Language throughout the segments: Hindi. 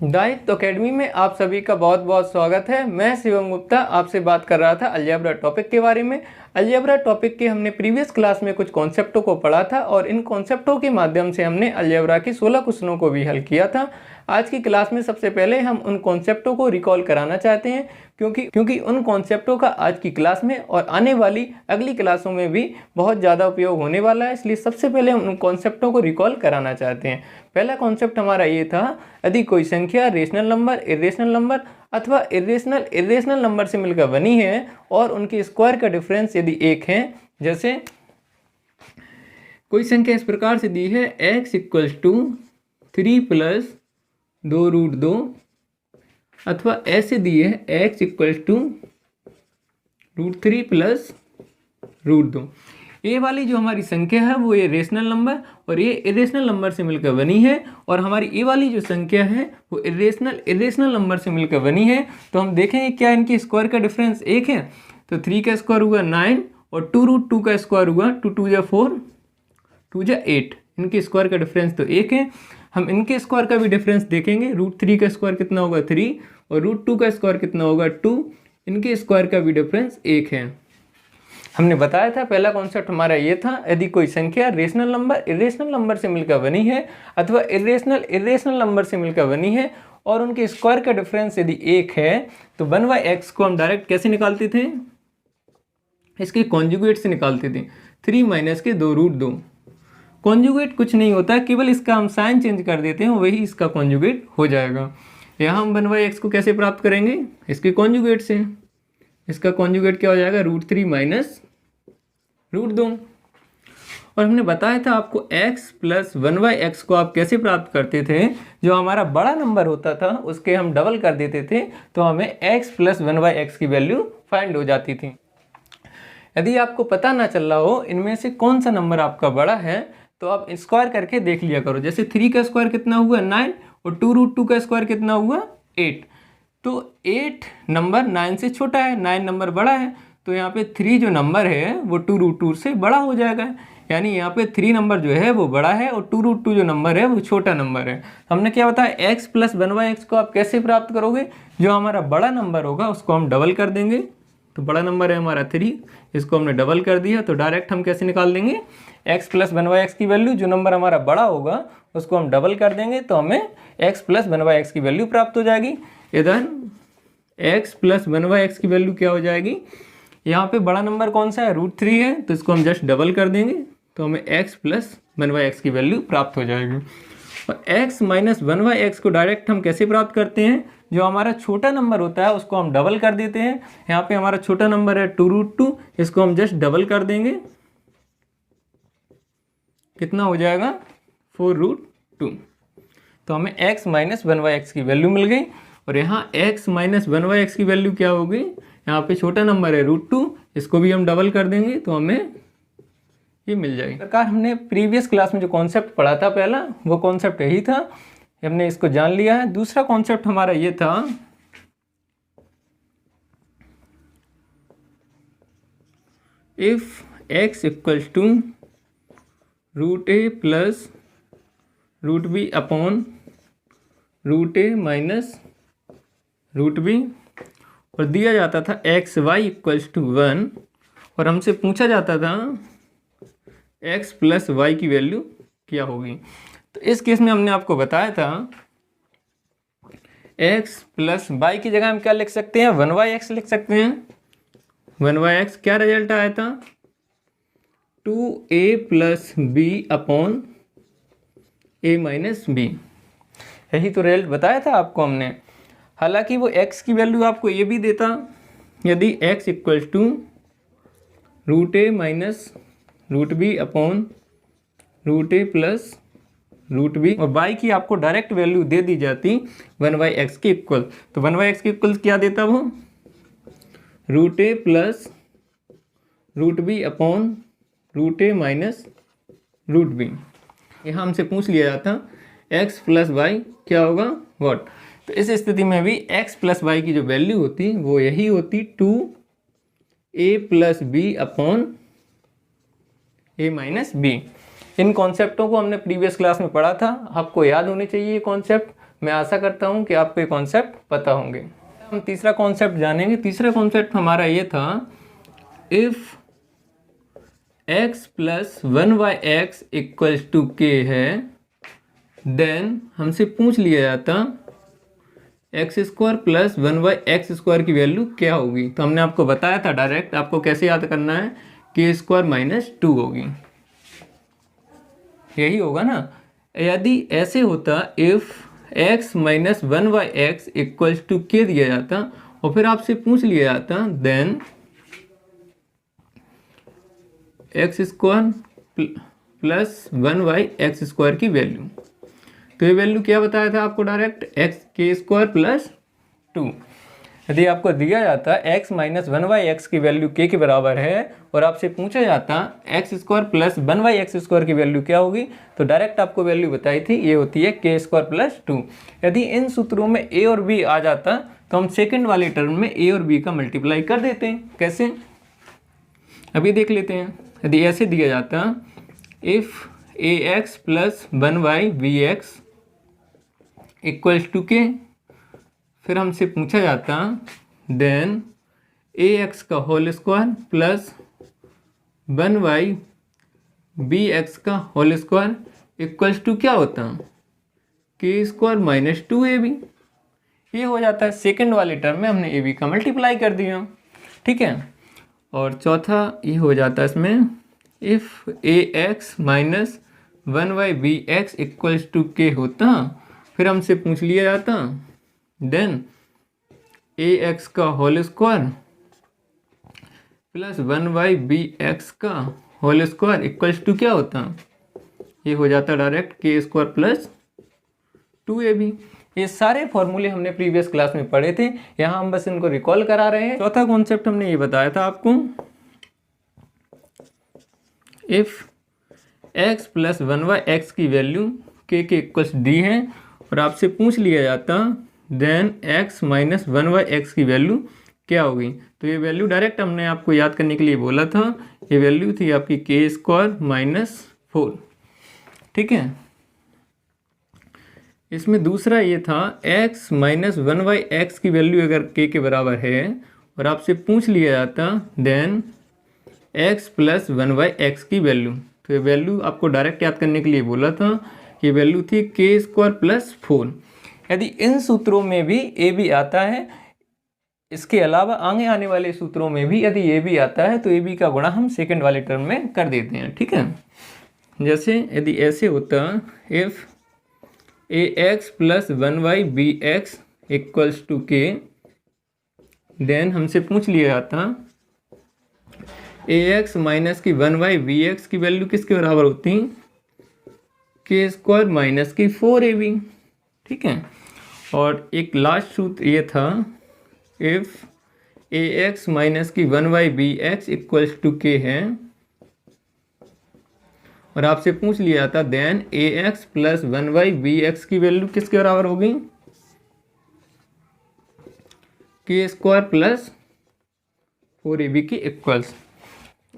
दायित्व अकेडमी में आप सभी का बहुत बहुत स्वागत है। मैं शिवम गुप्ता आपसे बात कर रहा था अलजेब्रा टॉपिक के बारे में। अलजेब्रा टॉपिक के हमने प्रीवियस क्लास में कुछ कॉन्सेप्टों को पढ़ा था और इन कॉन्सेप्टों के माध्यम से हमने अलजेब्रा की 16 क्वेश्चनों को भी हल किया था। आज की क्लास में सबसे पहले हम उन कॉन्सेप्टों को रिकॉल कराना चाहते हैं क्योंकि उन कॉन्सेप्टों का आज की क्लास में और आने वाली अगली क्लासों में भी बहुत ज़्यादा उपयोग होने वाला है, इसलिए सबसे पहले हम उन कॉन्सेप्टों को रिकॉल कराना चाहते हैं। पहला कॉन्सेप्ट हमारा ये था, यदि कोई संख्या रेशनल नंबर, इरेशनल नंबर अथवा इरेशनल नंबर से मिलकर बनी है और उनके स्क्वायर का डिफरेंस यदि 1 है, जैसे कोई संख्या इस प्रकार से दी है x = 3 + 2√2 अथवा ऐसे दी है x = √3 + √2। ये वाली जो हमारी संख्या है वो ये रेशनल नंबर और ये इरेशनल नंबर से मिलकर बनी है, और हमारी ये वाली जो संख्या है वो इरेशनल नंबर से मिलकर बनी है। तो हम देखेंगे क्या इनके स्क्वायर का डिफरेंस 1 है, तो 3 का स्क्वायर हुआ 9 और 2√2 का स्क्वायर हुआ 2 × 2 = 4, 2 × 8। इनके स्क्वायर का डिफरेंस तो 1 है। हम इनके स्क्वायर का भी डिफरेंस देखेंगे। √3 का स्क्वायर कितना होगा 3 और √2 का स्क्वायर कितना होगा 2। इनके स्क्वायर का भी डिफरेंस 1 है। हमने बताया था पहला कॉन्सेप्ट हमारा ये था, यदि कोई संख्या रेशनल नंबर इरेशनल नंबर से मिलकर बनी है अथवा इरेशनल नंबर से मिलकर बनी है और उनके स्क्वायर का डिफरेंस यदि 1 है, तो 1/x को हम डायरेक्ट कैसे निकालते थे, इसके कॉन्जुगेट से निकालते थे। 3 - के 2√2। कॉन्जुगेट कुछ नहीं होता, केवल इसका हम साइन चेंज कर देते हैं, वही इसका कॉन्जुगेट हो जाएगा। यहाँ हम 1/x को कैसे प्राप्त करेंगे, इसके कॉन्जुगेट से। इसका कॉन्जुगेट क्या हो जाएगा, √3 - √2। और हमने बताया था आपको x + 1/x को आप कैसे प्राप्त करते थे, जो हमारा बड़ा नंबर होता था उसके हम डबल कर देते थे तो हमें x + 1/x की वैल्यू फाइंड हो जाती थी। यदि आपको पता ना चल रहा हो इनमें से कौन सा नंबर आपका बड़ा है, तो आप स्क्वायर करके देख लिया करो। जैसे 3 का स्क्वायर कितना हुआ 9 और 2√2 का स्क्वायर कितना हुआ 8। तो 8 नंबर 9 से छोटा है, 9 नंबर बड़ा है, तो यहाँ पे 3 जो नंबर है वो 2√2 से बड़ा हो जाएगा। यानी यहाँ पे 3 नंबर जो है वो बड़ा है और 2√2 जो नंबर है वो छोटा नंबर है। हमने क्या बताया, x + 1/x को आप कैसे प्राप्त करोगे, जो हमारा बड़ा नंबर होगा उसको हम डबल कर देंगे। तो बड़ा नंबर है हमारा 3, इसको हमने डबल कर दिया, तो डायरेक्ट हम कैसे निकाल देंगे, x + 1/x की वैल्यू, जो नंबर हमारा बड़ा होगा उसको हम डबल कर देंगे तो हमें x + 1/x की वैल्यू प्राप्त हो जाएगी। इधर x + 1/x की वैल्यू क्या हो जाएगी, यहाँ पे बड़ा नंबर कौन सा है, √3 है, तो इसको हम जस्ट डबल कर देंगे तो हमें x + 1/x की वैल्यू प्राप्त हो जाएगी। और x - 1/x को डायरेक्ट हम कैसे प्राप्त करते हैं, जो हमारा छोटा नंबर होता है उसको हम डबल कर देते हैं। यहाँ पे हमारा छोटा नंबर है 2√2, इसको हम जस्ट डबल कर देंगे, कितना हो जाएगा 4√2। तो हमें x - 1/x की वैल्यू मिल गई। और यहाँ x - 1/x की वैल्यू क्या होगी, यहाँ पे छोटा नंबर है √2, इसको भी हम डबल कर देंगे तो हमें ये मिल जाएगी। प्रकार हमने प्रीवियस क्लास में जो कॉन्सेप्ट पढ़ा था पहला, वो कॉन्सेप्ट यही था, हमने इसको जान लिया है। दूसरा कॉन्सेप्ट हमारा ये था, if x = √a + √b upon √a - √b, और दिया जाता था xy = 1 और हमसे पूछा जाता था x + y की वैल्यू क्या होगी। तो इस केस में हमने आपको बताया था x + y की जगह हम क्या लिख सकते हैं, 1/x लिख सकते हैं। 1/x क्या रिजल्ट आया था, 2a + b upon a - b। यही तो रिजल्ट बताया था आपको हमने। हालांकि वो x की वैल्यू आपको ये भी देता, यदि x = √a - √b upon √a + √b, और y की आपको डायरेक्ट वैल्यू दे दी जाती 1/x के इक्वल। तो 1/x के इक्वल क्या देता वो, √a + √b upon √a - √b। यहाँ हमसे पूछ लिया जाता x + y क्या होगा, व्हाट। तो इस स्थिति में भी x + y की जो वैल्यू होती वो यही होती 2a + b upon a - b। इन कॉन्सेप्टों को हमने प्रीवियस क्लास में पढ़ा था, आपको याद होने चाहिए ये कॉन्सेप्ट। मैं आशा करता हूँ कि आपको ये कॉन्सेप्ट पता होंगे। हम तीसरा कॉन्सेप्ट जानेंगे। तीसरा कॉन्सेप्ट हमारा ये था, if x plus 1/x equals to k है, देन हमसे पूछ लिया जाता x square plus 1/x square की वैल्यू क्या होगी। तो हमने आपको बताया था डायरेक्ट आपको कैसे याद करना है, k स्क्वायर माइनस 2 होगी, यही होगा ना। यदि ऐसे होता if x minus 1/x equals to k दिया जाता और फिर आपसे पूछ लिया जाता then x square plus 1/x square की वैल्यू, तो ये वैल्यू क्या बताया था आपको डायरेक्ट, एक्स के स्क्वायर प्लस 2। यदि आपको दिया जाता x माइनस 1/x की वैल्यू k के बराबर है और आपसे पूछा जाता x square plus 1/x square की वैल्यू क्या होगी, तो डायरेक्ट आपको वैल्यू बताई थी, ये होती है k स्क्वायर प्लस 2। यदि इन सूत्रों में a और b आ जाता तो हम सेकेंड वाले टर्म में a और b का मल्टीप्लाई कर देते हैं। कैसे, अभी देख लेते हैं। यदि ऐसे दिया जाता if ax plus 1/bx equals to k, फिर हमसे पूछा जाता देन ax का होल स्क्वायर प्लस 1/bx का होल स्क्वायर इक्वल्स टू क्या होता, k स्क्वायर माइनस 2ab। ये हो जाता है सेकेंड वाले टर्म में हमने ab का मल्टीप्लाई कर दिया, ठीक है। और चौथा ये हो जाता है इसमें, if ax minus 1/bx equals to k होता, फिर हमसे पूछ लिया जाता देन ax का होल स्क्वायर प्लस 1/bx का होल स्क्वायर इक्वल्स टू क्या होता, ये हो जाता direct k square plus 2ab। ये सारे फॉर्मूले हमने प्रीवियस क्लास में पढ़े थे, यहाँ हम बस इनको रिकॉल करा रहे हैं। चौथा कॉन्सेप्ट हमने ये बताया था आपको, इफ़ x प्लस 1/x की वैल्यू k के इक्वल्स d है और आपसे पूछ लिया जाता देन x माइनस 1/x की वैल्यू क्या होगी, तो ये वैल्यू डायरेक्ट हमने आपको याद करने के लिए बोला था, ये वैल्यू थी आपकी k स्क्वायर माइनस 4, ठीक है। इसमें दूसरा ये था x माइनस 1/x की वैल्यू अगर k के बराबर है और आपसे पूछ लिया जाता देन x प्लस 1/x की वैल्यू, तो ये वैल्यू आपको डायरेक्ट याद करने के लिए बोला था, ये वैल्यू थी k स्क्वायर प्लस 4। यदि इन सूत्रों में भी a b आता है, इसके अलावा आगे आने वाले सूत्रों में भी यदि a b आता है तो a b का गुणा हम सेकंड वाले टर्म में कर देते हैं, ठीक है। जैसे यदि ऐसे होता if ax plus 1/bx equals to k, then हमसे पूछ लिया जाता ax माइनस की 1/bx की वैल्यू किसके बराबर होती, k स्क्वायर माइनस की 4ab, ठीक है। और एक लास्ट सूत्र ये था इफ़ ax माइनस की 1/bx इक्वल्स टू k है और आपसे पूछ लिया जाता देन ax प्लस 1/bx की वैल्यू किसके बराबर होगी, k स्क्वायर प्लस 4ab की इक्वल्स।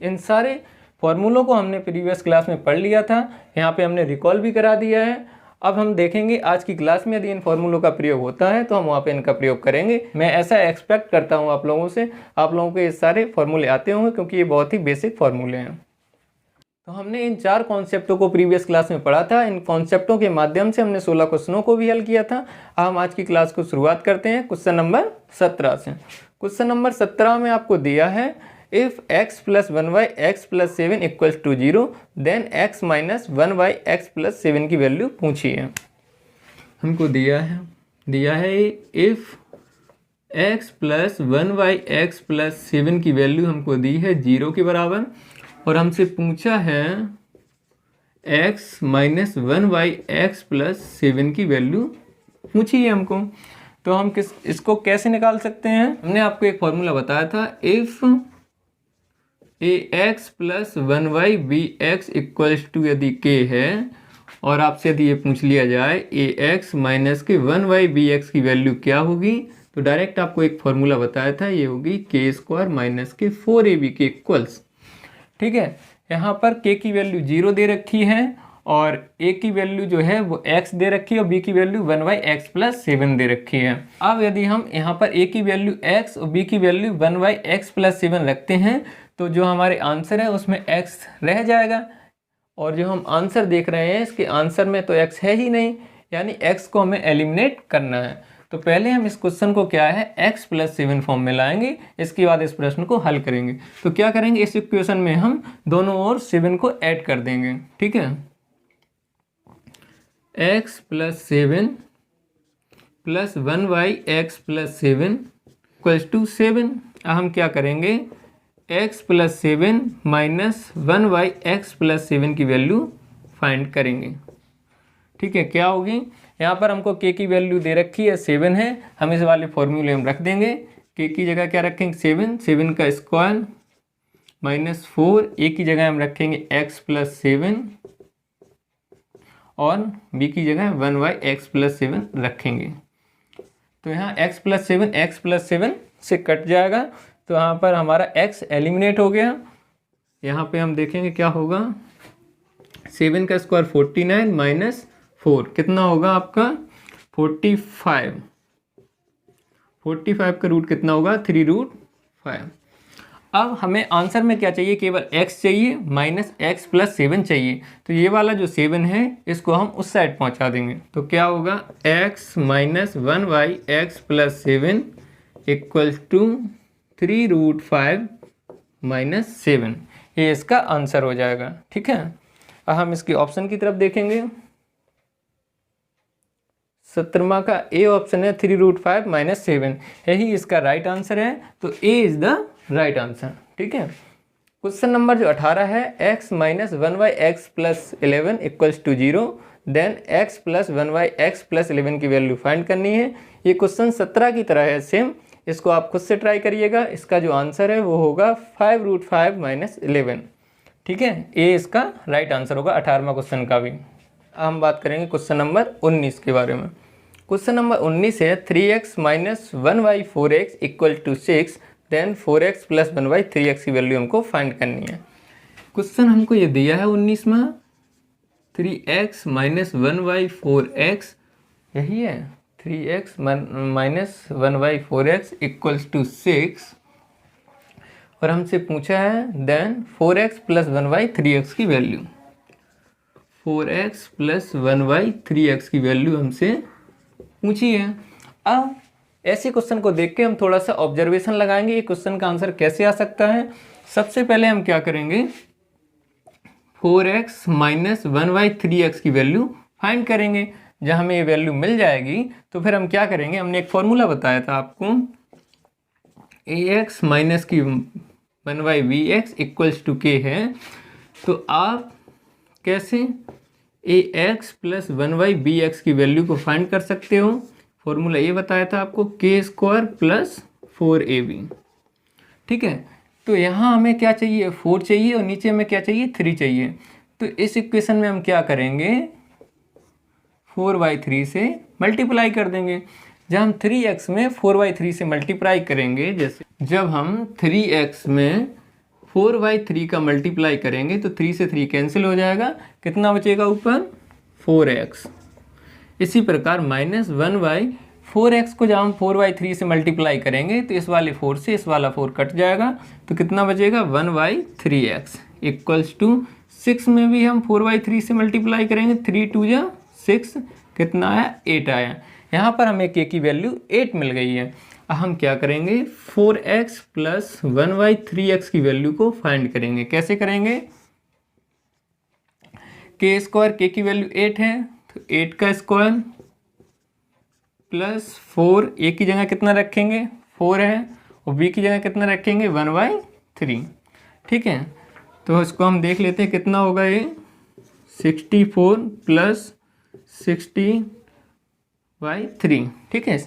इन सारे फॉर्मूलों को हमने प्रीवियस क्लास में पढ़ लिया था, यहाँ पे हमने रिकॉल भी करा दिया है। अब हम देखेंगे आज की क्लास में यदि इन फॉर्मूलों का प्रयोग होता है तो हम वहाँ पे इनका प्रयोग करेंगे। मैं ऐसा एक्सपेक्ट करता हूँ आप लोगों से, आप लोगों को ये सारे फॉर्मूले आते होंगे क्योंकि ये बहुत ही बेसिक फॉर्मूले हैं। तो हमने इन 4 कॉन्सेप्टों को प्रीवियस क्लास में पढ़ा था। इन कॉन्सेप्टों के माध्यम से हमने 16 क्वेश्चनों को भी हल किया था। अब हम आज की क्लास को शुरुआत करते हैं क्वेश्चन नंबर 17 से। क्वेश्चन नंबर 17 में आपको दिया है if x plus 1/x plus 7 equals to 0 then x minus 1/x plus 7 की वैल्यू पूछी है। हमको दिया है if x plus 1/x plus 7 की वैल्यू हमको दी है 0 के बराबर और हमसे पूछा है x माइनस 1/x प्लस 7 की वैल्यू पूछी है हमको। तो हम इसको कैसे निकाल सकते हैं, हमने आपको एक फॉर्मूला बताया था if ax plus 1/bx equals to यदि k है और आपसे यदि ये पूछ लिया जाए ax माइनस के 1/bx की वैल्यू क्या होगी, तो डायरेक्ट आपको एक फॉर्मूला बताया था, ये होगी k स्क्वायर माइनस के 4ab के इक्वल्स। ठीक है, यहाँ पर k की वैल्यू 0 दे रखी है और a की वैल्यू जो है वो x दे रखी है और b की वैल्यू 1/x+7 दे रखी है। अब यदि हम यहाँ पर a की वैल्यू x और b की वैल्यू 1/x+7 रखते हैं तो जो हमारे आंसर है उसमें x रह जाएगा, और जो हम आंसर देख रहे हैं इसके आंसर में तो x है ही नहीं, यानी x को हमें एलिमिनेट करना है। तो पहले हम इस क्वेश्चन को क्या है x+7 फॉर्म में लाएंगे, इसके बाद इस प्रश्न को हल करेंगे। तो क्या करेंगे, इस इक्वेशन में हम दोनों ओर 7 को ऐड कर देंगे। ठीक है, x+7 + 1/x+7 = 7। अब हम क्या करेंगे, x+7 - 1/x+7 की वैल्यू फाइंड करेंगे। ठीक है, क्या होगी, यहाँ पर हमको k की वैल्यू दे रखी है 7 है, हम इस वाले फॉर्मूले में रख देंगे। k की जगह क्या रखेंगे 7 का स्क्वायर -4, a की जगह हम रखेंगे x+7 और b की जगह 1/x+7 रखेंगे। तो यहाँ x+7 से कट जाएगा, तो यहाँ पर हमारा x एलिमिनेट हो गया। यहाँ पे हम देखेंगे क्या होगा, 7 का स्क्वायर 49 - 4 कितना होगा आपका 45। 45 का रूट कितना होगा 3√5। अब हमें आंसर में क्या चाहिए, केवल x चाहिए -x+7 चाहिए। तो ये वाला जो 7 है इसको हम उस साइड पहुंचा देंगे। तो क्या होगा x - 1/x+7 = 3√5 - 7, ये इसका आंसर हो जाएगा। ठीक है, अब हम इसकी ऑप्शन की तरफ देखेंगे। 17वां का ए ऑप्शन है 3√5 - 7, यही इसका राइट आंसर है। तो ए इज द राइट आंसर। ठीक है, क्वेश्चन नंबर जो 18 है, x - 1/x+11 = 0, then x + 1/x+11 की वैल्यू फाइंड करनी है। ये क्वेश्चन 17 की तरह है सेम, इसको आप खुद से ट्राई करिएगा। इसका जो आंसर है वो होगा 5√5 - 11। ठीक है, ए इसका राइट आंसर होगा 18वां क्वेश्चन का भी। हम बात करेंगे क्वेश्चन नंबर 19 के बारे में। क्वेश्चन नंबर 19 है 3x - 1/4x = 6, then 4x + 1/3x की वैल्यू हमको फाइंड करनी है। क्वेश्चन हमको ये दिया है 19 में, 3x - 1/4x, यही है 3x - 1/4x = 6, और हमसे पूछा है देन 4x + 1/3x की वैल्यू। 4x + 1/3x की वैल्यू हमसे पूछी है। अब ऐसे क्वेश्चन को देख के हम थोड़ा सा ऑब्जर्वेशन लगाएंगे, ये क्वेश्चन का आंसर कैसे आ सकता है। सबसे पहले हम क्या करेंगे, 4x - 1/3x की वैल्यू फाइंड करेंगे। जब हमें ये वैल्यू मिल जाएगी तो फिर हम क्या करेंगे, हमने एक फॉर्मूला बताया था आपको, ax - की 1/bx = k है। तो आप कैसे ax + 1/bx की वैल्यू को फाइंड कर सकते हो, फॉर्मूला ये बताया था आपको, k² + 4ab। ठीक है, तो यहाँ हमें क्या चाहिए 4 चाहिए और नीचे हमें क्या चाहिए 3 चाहिए। तो इस इक्वेशन में हम क्या करेंगे, 4/3 से मल्टीप्लाई कर देंगे। जब हम 3x में 4/3 से मल्टीप्लाई करेंगे, जैसे जब हम 3x में 4/3 का मल्टीप्लाई करेंगे तो 3 से 3 कैंसिल हो जाएगा, कितना बचेगा ऊपर 4x। इसी प्रकार -1/4x को जब हम 4/3 से मल्टीप्लाई करेंगे तो इस वाले 4 से इस वाला 4 कट जाएगा, तो कितना बचेगा 1/3x = 6 में भी हम 4/3 से मल्टीप्लाई करेंगे, 3 × 2 = 6, कितना आया 8 आया। यहाँ पर हमें k की वैल्यू 8 मिल गई है। अब हम क्या करेंगे, 4x + 1/3x की वैल्यू को फाइंड करेंगे। कैसे करेंगे, k² k की वैल्यू 8 है, तो 8 का स्क्वायर प्लस 4, a की जगह कितना रखेंगे 4 है, और b की जगह कितना रखेंगे 1/3। ठीक है, तो इसको हम देख लेते हैं कितना होगा, ये 64 + 60/3। ठीक है,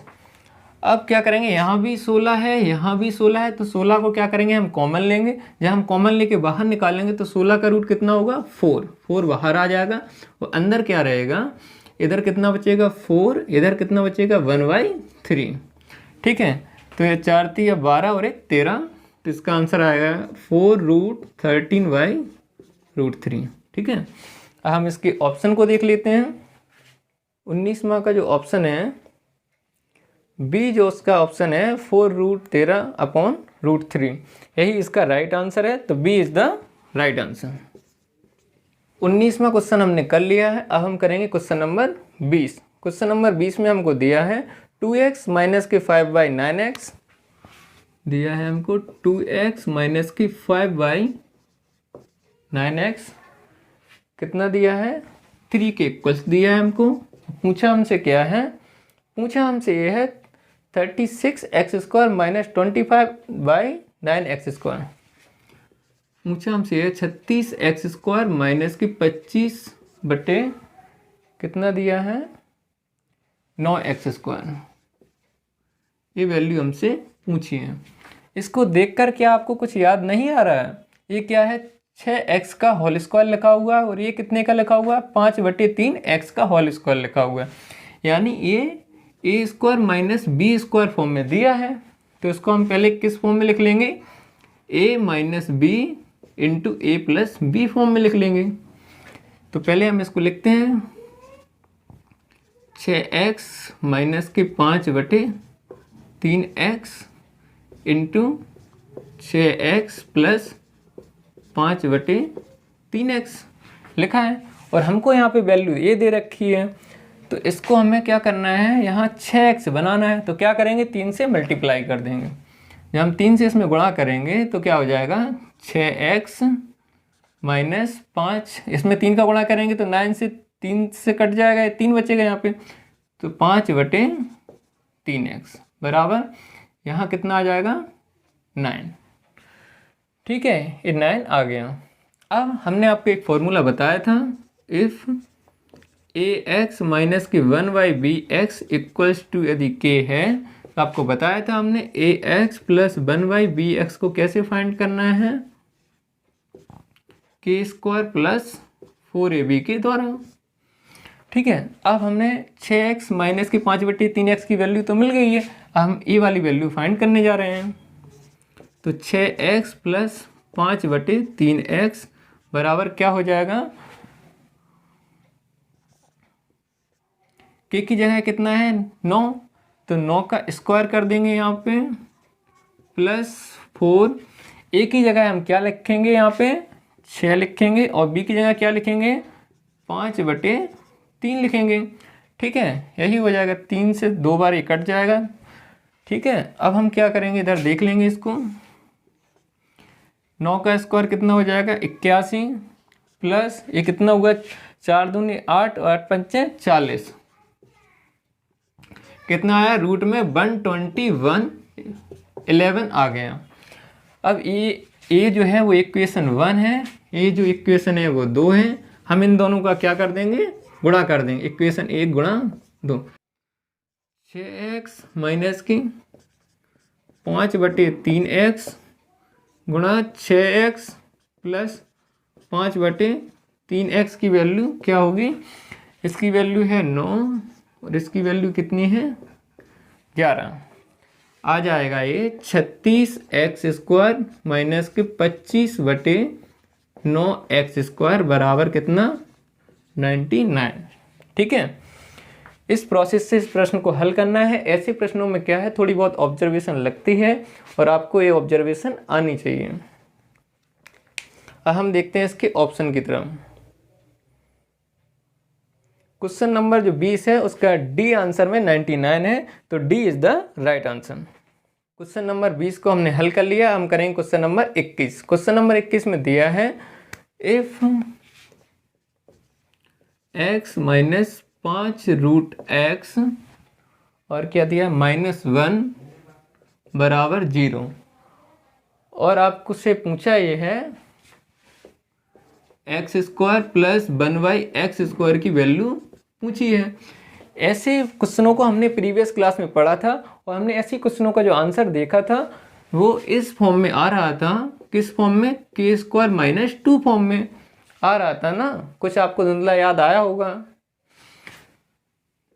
अब क्या करेंगे, यहाँ भी 16 है, यहाँ भी 16 है, तो 16 को क्या करेंगे हम कॉमन लेंगे। जब हम कॉमन लेके बाहर निकालेंगे तो 16 का रूट कितना होगा 4 बाहर आ जाएगा, और अंदर क्या रहेगा, इधर कितना बचेगा 4, इधर कितना बचेगा 1/3। ठीक है, तो ये 4 × 3 = 12 और 1 13, तो इसका आंसर आएगा 4√13/√3। ठीक है, हम इसके ऑप्शन को देख लेते हैं। 19वां का जो ऑप्शन है बी, जो उसका ऑप्शन है 4√13/√3, यही इसका राइट आंसर है। तो B is the right answer. 19वां क्वेश्चन हमने कर लिया है। अब हम करेंगे क्वेश्चन नंबर 20। क्वेश्चन नंबर 20 में हमको दिया है 2x माइनस के 5/9x, दिया है हमको 2x माइनस की 5/9x, कितना दिया है 3 के इक्वल्स दिया है हमको। पूछा हमसे क्या है, पूछा हमसे ये है 36x² माइनस 25/9x²। पूछा हमसे ये 36x² माइनस की 25 बटे कितना दिया है 9x², ये वैल्यू हमसे पूछी है। इसको देखकर क्या आपको कुछ याद नहीं आ रहा है? ये क्या है 6x का होल स्क्वायर लिखा हुआ है और ये कितने का लिखा हुआ है 5/3x का होल स्क्वायर लिखा हुआ है, यानी ये a² माइनस b² फॉर्म में दिया है। तो इसको हम पहले किस फॉर्म में लिख लेंगे, a minus b into a plus b form में लिख लेंगे। तो पहले हम इसको लिखते हैं 6x माइनस के 5/3x into 6x plus 5/3x लिखा है। और हमको यहाँ पे वैल्यू ये दे रखी है, तो इसको हमें क्या करना है, यहाँ 6x बनाना है। तो क्या करेंगे 3 से मल्टीप्लाई कर देंगे। जब हम 3 से इसमें गुणा करेंगे तो क्या हो जाएगा 6x माइनस 5, इसमें 3 का गुणा करेंगे तो 9 से 3 से कट जाएगा, 3 बचेगा यहाँ पे। तो 5/3x बराबर यहाँ कितना आ जाएगा 9। ठीक है, ये 9 आ गया। अब हमने आपको एक फॉर्मूला बताया था, इफ़ ax माइनस की 1/bx इक्वल्स टू यदि k है, तो आपको बताया था हमने ax प्लस 1/bx को कैसे फाइंड करना है, k² प्लस 4ab के द्वारा। ठीक है, अब हमने 6x माइनस की 5/3x की वैल्यू तो मिल गई है, अब हम ये वाली वैल्यू फाइंड करने जा रहे हैं। तो 6x प्लस 5/3x बराबर क्या हो जाएगा, k की जगह कितना है 9, तो 9 का स्क्वायर कर देंगे यहाँ पे प्लस 4, a की जगह हम क्या लिखेंगे यहाँ पे 6 लिखेंगे और b की जगह क्या लिखेंगे 5/3 लिखेंगे। ठीक है, यही हो जाएगा, 3 से 2 बार ये कट जाएगा। ठीक है, अब हम क्या करेंगे इधर देख लेंगे इसको, 9 का स्क्वायर कितना हो जाएगा 81 प्लस ये कितना हुआ 4 दूनी 8 और 8 पंचे 40, कितना आया रूट में 121 आ गया। अब ये जो है वो इक्वेशन 1 है, ये जो इक्वेशन है वो 2 है। हम इन दोनों का क्या कर देंगे गुणा कर देंगे, इक्वेशन 1 गुणा 2, 6x माइनस की 5/3x गुणा 6x प्लस 5/3x की वैल्यू क्या होगी, इसकी वैल्यू है 9 और इसकी वैल्यू कितनी है 11, आ जाएगा ये 36x² माइनस के 25/9x² बराबर कितना 99। ठीक है, इस प्रोसेस से इस प्रश्न को हल करना है। ऐसे प्रश्नों में क्या है थोड़ी बहुत ऑब्जर्वेशन लगती है और आपको ये ऑब्जर्वेशन आनी चाहिए। अब हम देखते हैं इसके ऑप्शन की तरफ। क्वेश्चन नंबर जो 20 है उसका डी आंसर में 99 है, तो D is the right answer. Question number 20 को हमने हल कर लिया। हम करेंगे क्वेश्चन नंबर 21। क्वेश्चन नंबर 21 में दिया है इफ x माइनस 5√x और क्या दिया -1 बराबर 0, और आपको से पूछा ये है x² प्लस 1/x² की वैल्यू पूछी है। ऐसे क्वेश्चनों को हमने प्रीवियस क्लास में पढ़ा था और हमने ऐसे क्वेश्चनों का जो आंसर देखा था वो इस फॉर्म में आ रहा था। किस फॉर्म में, k² - 2 फॉर्म में आ रहा था ना, कुछ आपको धुंधला याद आया होगा।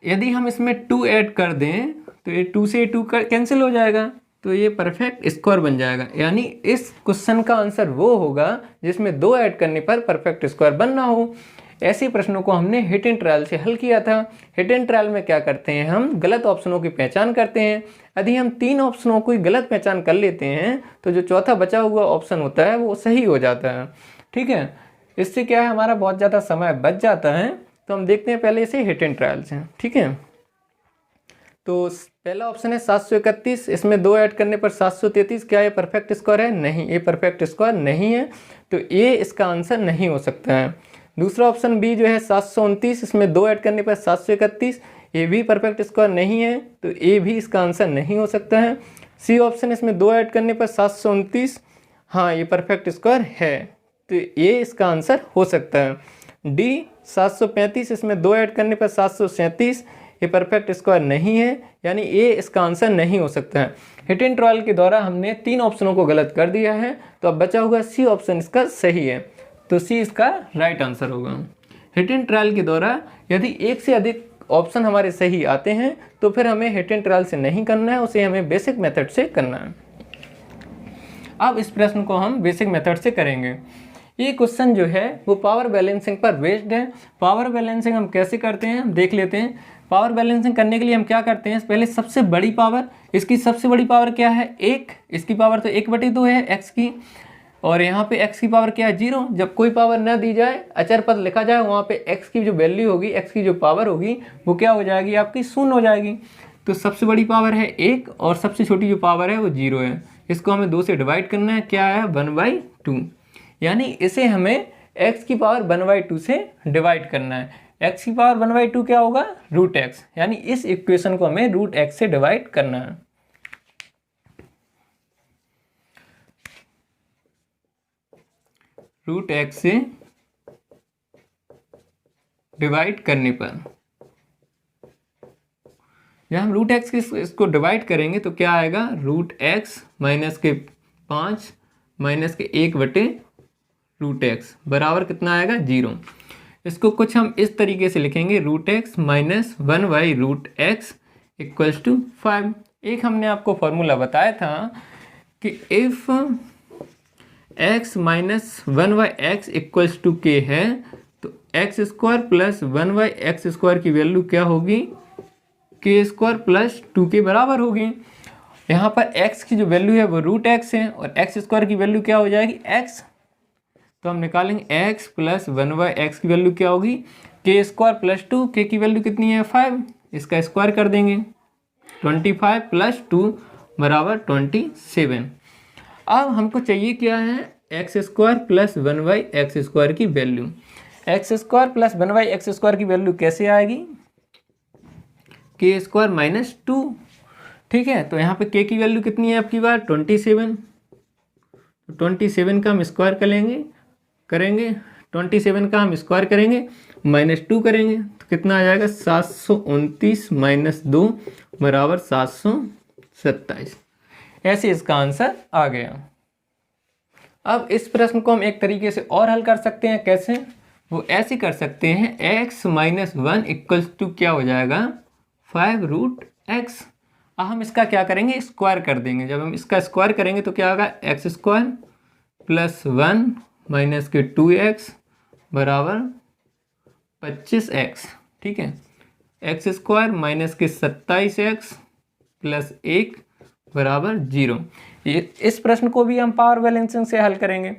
यदि हम इसमें 2 ऐड कर दें तो ये 2 से 2 कैंसिल हो जाएगा, तो ये परफेक्ट स्क्वायर बन जाएगा। यानी इस क्वेश्चन का आंसर वो होगा जिसमें 2 ऐड करने पर परफेक्ट स्क्वायर बनना हो। ऐसे प्रश्नों को हमने हिट एंड ट्रायल से हल किया था। हिट एंड ट्रायल में क्या करते हैं, हम गलत ऑप्शनों की पहचान करते हैं। यदि हम 3 ऑप्शनों को गलत पहचान कर लेते हैं तो जो चौथा बचा हुआ ऑप्शन होता है वो सही हो जाता है। ठीक है, इससे क्या है, हमारा बहुत ज़्यादा समय बच जाता है। तो हम देखते हैं पहले इसे हिट एंड ट्रायल से। ठीक है, तो पहला ऑप्शन है 731, इसमें 2 ऐड करने पर 733। क्या ये परफेक्ट स्क्वायर है? नहीं, ये परफेक्ट स्क्वायर नहीं है, तो ये इसका आंसर नहीं हो सकता है। दूसरा ऑप्शन बी जो है 729, इसमें 2 ऐड करने पर 731, ये भी परफेक्ट स्क्वायर नहीं है, तो ये भी इसका आंसर नहीं हो सकता है। सी ऑप्शन, इसमें 2 ऐड करने पर 729, हाँ ये परफेक्ट स्क्वायर है, तो ये इसका आंसर हो सकता है। डी 735, इसमें 2 ऐड करने पर 737, ये परफेक्ट स्क्वायर नहीं है, यानी ये इसका आंसर नहीं हो सकता है। हिट एंड ट्रायल के द्वारा हमने 3 ऑप्शनों को गलत कर दिया है, तो अब बचा हुआ सी ऑप्शन इसका सही है, तो सी इसका राइट आंसर होगा। हिट एंड ट्रायल के द्वारा यदि एक से अधिक ऑप्शन हमारे सही आते हैं तो फिर हमें हिट एंड ट्रायल से नहीं करना है, उसे हमें बेसिक मेथड से करना है। अब इस प्रश्न को हम बेसिक मेथड से करेंगे। ये क्वेश्चन जो है वो पावर बैलेंसिंग पर बेस्ड है। पावर बैलेंसिंग हम कैसे करते हैं हम देख लेते हैं। पावर बैलेंसिंग करने के लिए हम क्या करते हैं, पहले सबसे बड़ी पावर, इसकी सबसे बड़ी पावर क्या है 1, इसकी पावर तो 1/2 है x की, और यहाँ पे x की पावर क्या है 0। जब कोई पावर न दी जाए, अचर पद लिखा जाए, वहाँ पे x की जो वैल्यू होगी, x की जो पावर होगी वो क्या हो जाएगी, आपकी 0 हो जाएगी। तो सबसे बड़ी पावर है 1 और सबसे छोटी जो पावर है वो 0 है। इसको हमें 2 से डिवाइड करना है, क्या है 1/2, यानी इसे हमें x की पावर 1/2 से डिवाइड करना है। x की पावर 1/2 क्या होगा √x, यानी इस इक्वेशन को हमें √x से डिवाइड करना है। √x से डिवाइड करने पर जब हम √x के इसको डिवाइड करेंगे तो क्या आएगा, √x माइनस के 5 माइनस के 1/√x बराबर कितना आएगा 0। इसको कुछ हम इस तरीके से लिखेंगे, √x minus 1/√x equals to 5। एक हमने आपको फॉर्मूला बताया था कि if x minus 1/x equals to k है तो x² प्लस 1/x² की वैल्यू क्या होगी, k² प्लस 2 के बराबर होगी। यहाँ पर x की जो वैल्यू है वो √x है और x² की वैल्यू क्या हो जाएगी x, तो हम निकालेंगे x प्लस 1/x की वैल्यू क्या होगी k² प्लस 2, k की वैल्यू कितनी है 5, इसका स्क्वायर कर देंगे, 25 प्लस 2 बराबर 27। अब हमको चाहिए क्या है x² प्लस 1/x² की वैल्यू। x² प्लस 1/x² की वैल्यू कैसे आएगी, k² माइनस 2। ठीक है, तो यहाँ पे k की वैल्यू कितनी है आपकी बार 27, तो 27 का हम स्क्वायर करेंगे 27 का हम स्क्वायर करेंगे -2 करेंगे तो कितना आ जाएगा 729 माइनस 2 बराबर 727। ऐसे इसका आंसर आ गया। अब इस प्रश्न को हम एक तरीके से और हल कर सकते हैं, कैसे, वो ऐसे कर सकते हैं x माइनस 1 इक्वल्स टू क्या हो जाएगा 5√x। अब हम इसका क्या करेंगे स्क्वायर कर देंगे। जब हम इसका स्क्वायर करेंगे तो क्या होगा x² प्लस 1 माइनस के 2x बराबर 25x। ठीक है, x² माइनस के 27x प्लस 1 बराबर 0। ये इस प्रश्न को भी हम पावर बैलेंसिंग से हल करेंगे।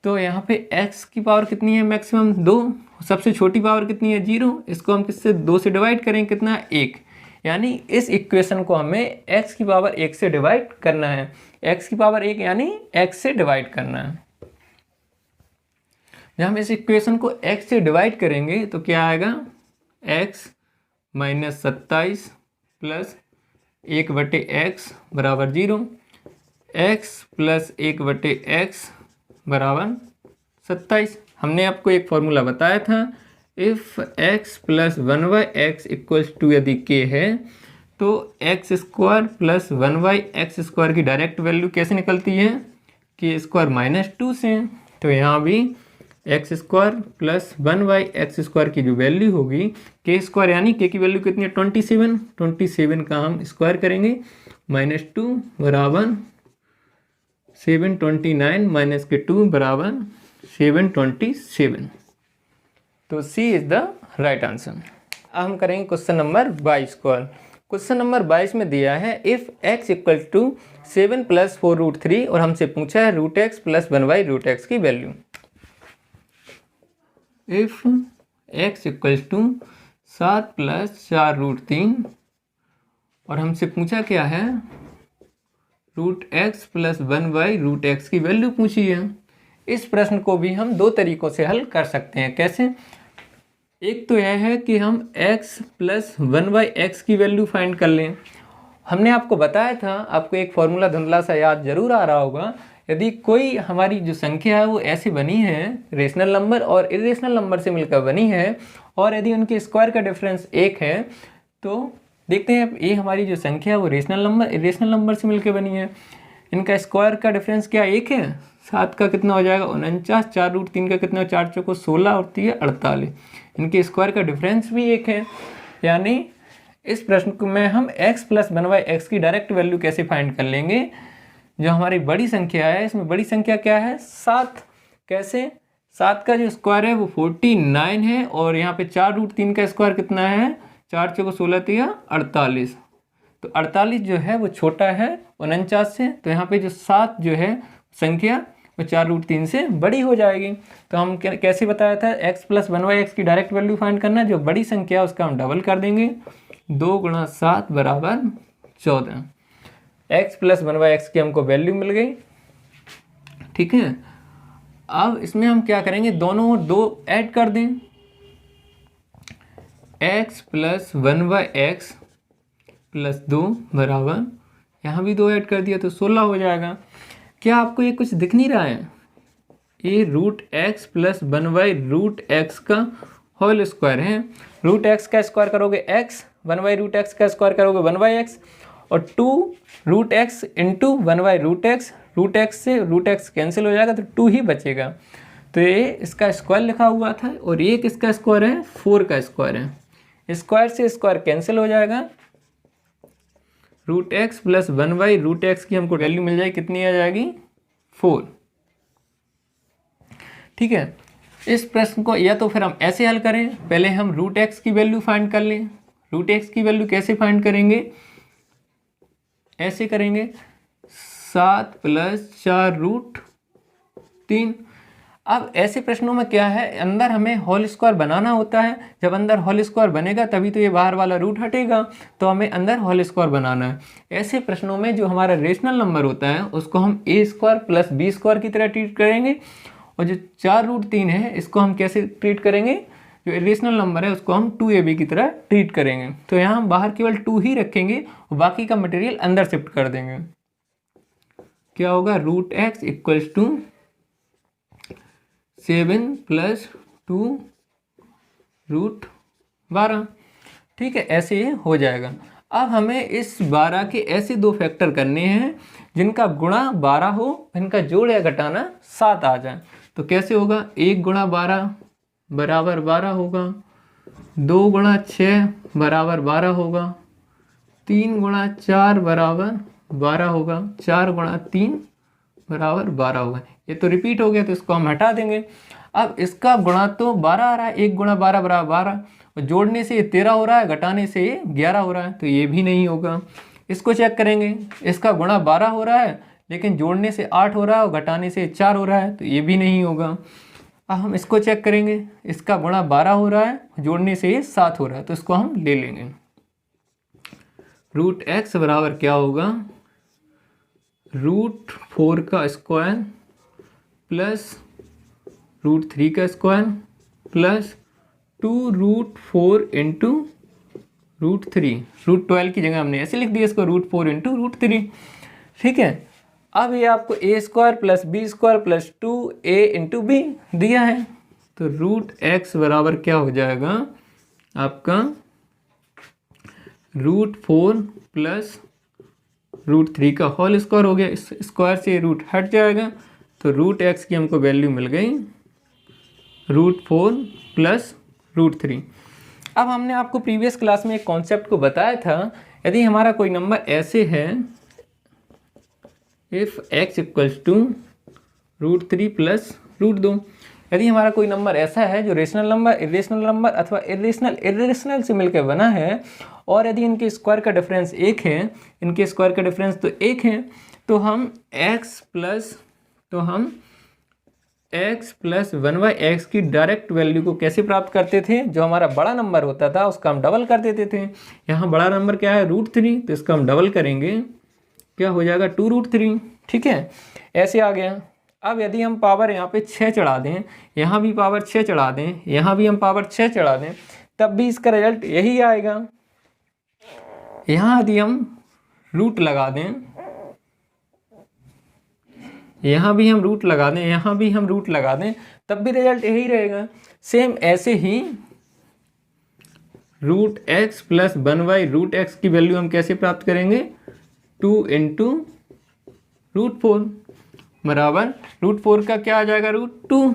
तो यहाँ पे x की पावर कितनी है मैक्सिमम 2, सबसे छोटी पावर कितनी है 0, इसको हम किससे 2 से डिवाइड करेंगे कितना 1, यानी इस इक्वेशन को हमें x की पावर 1 से डिवाइड करना है। x की पावर 1 यानी x से डिवाइड करना है। जब हम इस इक्वेशन को x से डिवाइड करेंगे तो क्या आएगा x माइनस 27 प्लस 1/x बराबर 0, x प्लस 1/x बराबर 27। हमने आपको एक फॉर्मूला बताया था, if x plus 1/x equals to यदि k है तो x² प्लस 1/x² की डायरेक्ट वैल्यू कैसे निकलती है k² माइनस 2 से। तो यहाँ भी x² प्लस 1/x² की जो वैल्यू होगी k² यानी k की वैल्यू कितनी है 27 का हम स्क्वायर करेंगे -2 बराबर 729 माइनस के 2 बराबर 727। तो सी इज़ द राइट आंसर। अब हम करेंगे क्वेश्चन नंबर 22 को। क्वेश्चन नंबर 22 में दिया है इफ़ x इक्वल टू 7 + 4√3 और हमसे पूछा है √x + 1/√x की value. If x equal to 7 + 4√3 और हमसे पूछा क्या है √x + 1/√x की वैल्यू पूछी है। इस प्रश्न को भी हम दो तरीक़ों से हल कर सकते हैं। कैसे? एक तो यह है कि हम x + 1/x की वैल्यू फाइंड कर लें। हमने आपको बताया था, आपको एक फॉर्मूला धुंधला सा याद जरूर आ रहा होगा, यदि कोई हमारी जो संख्या है वो ऐसी बनी है, रेशनल नंबर और इरेशनल नंबर से मिलकर बनी है, और यदि उनके स्क्वायर का डिफरेंस 1 है, तो देखते हैं ये हमारी जो संख्या है वो रेशनल नंबर इरेशनल नंबर से मिलकर बनी है। इनका स्क्वायर का डिफरेंस क्या 1 है। 7 का कितना हो जाएगा 49, 4√3 का कितना 4 चौको 16 और 3 48। इनके स्क्वायर का डिफरेंस भी 1 है। यानी इस प्रश्न में हम x + 1/x की डायरेक्ट वैल्यू कैसे फाइंड कर लेंगे। जो हमारी बड़ी संख्या है, इसमें बड़ी संख्या क्या है 7। कैसे? 7 का जो स्क्वायर है वो 49 है, और यहाँ पे 4√3 का स्क्वायर कितना है 4 चौको 16 3 48। तो 48 जो है वो छोटा है 49 से, तो यहाँ पे जो 7 जो है संख्या वो 4√3 से बड़ी हो जाएगी। तो हम कैसे बताया था x + 1/x की डायरेक्ट वैल्यू फाइंड करना, जो बड़ी संख्या है उसका हम डबल कर देंगे। 2 × 7 = 14। x + 1/x की हमको वैल्यू मिल गई। ठीक है, अब इसमें हम क्या करेंगे, दोनों दो ऐड कर दें। x + 1/x + 2 बराबर, यहाँ भी 2 ऐड कर दिया तो 16 हो जाएगा। क्या आपको ये कुछ दिख नहीं रहा है? ये √x + 1/√x का होल स्क्वायर है। √x का स्क्वायर करोगे x, 1/√x का स्क्वायर करोगे 1/x, और 2√x × 1/√x, √x से √x कैंसिल हो जाएगा तो 2 ही बचेगा। तो ये इसका स्क्वायर लिखा हुआ था, और ये किसका स्क्वायर है 4 का स्क्वायर है। स्क्वायर से स्क्वायर कैंसिल हो जाएगा। √x + 1/√x की हमको वैल्यू मिल जाएगी, कितनी आ जाएगी 4। ठीक है, इस प्रश्न को या तो फिर हम ऐसे हल करें, पहले हम √x की वैल्यू फाइंड कर लें। √x की वैल्यू कैसे फाइंड करेंगे, ऐसे करेंगे 7 + 4√3। अब ऐसे प्रश्नों में क्या है, अंदर हमें होल स्क्वायर बनाना होता है। जब अंदर होल स्क्वायर बनेगा तभी तो ये बाहर वाला रूट हटेगा, तो हमें अंदर होल स्क्वायर बनाना है। ऐसे प्रश्नों में जो हमारा रेशनल नंबर होता है उसको हम a² + b² की तरह ट्रीट करेंगे, और जो 4√3 है इसको हम कैसे ट्रीट करेंगे, जो इरेशनल नंबर है उसको हम 2ab की तरह ट्रीट करेंगे। तो यहाँ हम बाहर केवल 2 ही रखेंगे और बाकी का मटेरियल अंदर शिफ्ट कर देंगे। क्या होगा, √x = 7 + 2√12। ठीक है, ऐसे ही हो जाएगा। अब हमें इस 12 के ऐसे दो फैक्टर करने हैं जिनका गुणा 12 हो, इनका जोड़ या घटाना 7 आ जाए। तो कैसे होगा, 1 × 12 = 12 होगा, 2 × 6 = 12 होगा, 3 × 4 = 12 होगा, 4 × 3 = 12 होगा। ये तो रिपीट हो गया तो इसको हम हटा देंगे। अब इसका गुणा तो 12 आ रहा है, 1 × 12 = 12, और जोड़ने से ये 13 हो रहा है, घटाने से ये 11 हो रहा है, तो ये भी नहीं होगा। इसको चेक करेंगे, इसका गुणा 12 हो रहा है लेकिन जोड़ने से 8 हो रहा है और घटाने से 4 हो रहा है, तो ये भी नहीं होगा। अब हम इसको चेक करेंगे, इसका गुणा 12 हो रहा है, जोड़ने से ये 7 हो रहा है, तो इसको हम ले लेंगे। √x बराबर क्या होगा, √4 का स्क्वायर प्लस √3 का स्क्वायर प्लस 2√4 × √3। √12 की जगह हमने ऐसे लिख दिया इसको, √4 × √3। ठीक है, अब ये आपको a² + b² + 2a × b दिया है, तो √x बराबर क्या हो जाएगा आपका, √4 + √3 का होल स्क्वायर हो गया। इस स्क्वायर से रूट हट जाएगा, तो √x की हमको वैल्यू मिल गई √4 + √3। अब हमने आपको प्रीवियस क्लास में एक कॉन्सेप्ट को बताया था, यदि हमारा कोई नंबर ऐसे है, इफ़ x = √3 + √2, यदि हमारा कोई नंबर ऐसा है जो रेशनल नंबर, इरेशनल नंबर अथवा इरेशनल से मिलकर बना है और यदि इनके स्क्वायर का डिफरेंस 1 है, इनके स्क्वायर का डिफरेंस तो 1 है, तो हम x प्लस 1/x की डायरेक्ट वैल्यू को कैसे प्राप्त करते थे? जो हमारा बड़ा नंबर होता था उसका हम डबल कर देते थे। यहाँ बड़ा नंबर क्या है? √3, तो इसका हम डबल करेंगे, क्या हो जाएगा? 2√3। ठीक है, ऐसे आ गया। अब यदि हम पावर यहाँ पे 6 चढ़ा दें, यहाँ भी पावर 6 चढ़ा दें, यहाँ भी हम पावर 6 चढ़ा दें, तब भी इसका रिजल्ट यही आएगा। यहाँ यदि हम रूट लगा दें, यहाँ भी हम रूट लगा दें, यहाँ भी हम रूट लगा दें, तब भी रिजल्ट यही रहेगा। सेम ऐसे ही √x प्लस 1/√x की वैल्यू हम कैसे प्राप्त करेंगे? 2 × √4 बराबर √4 का क्या आ जाएगा? √2।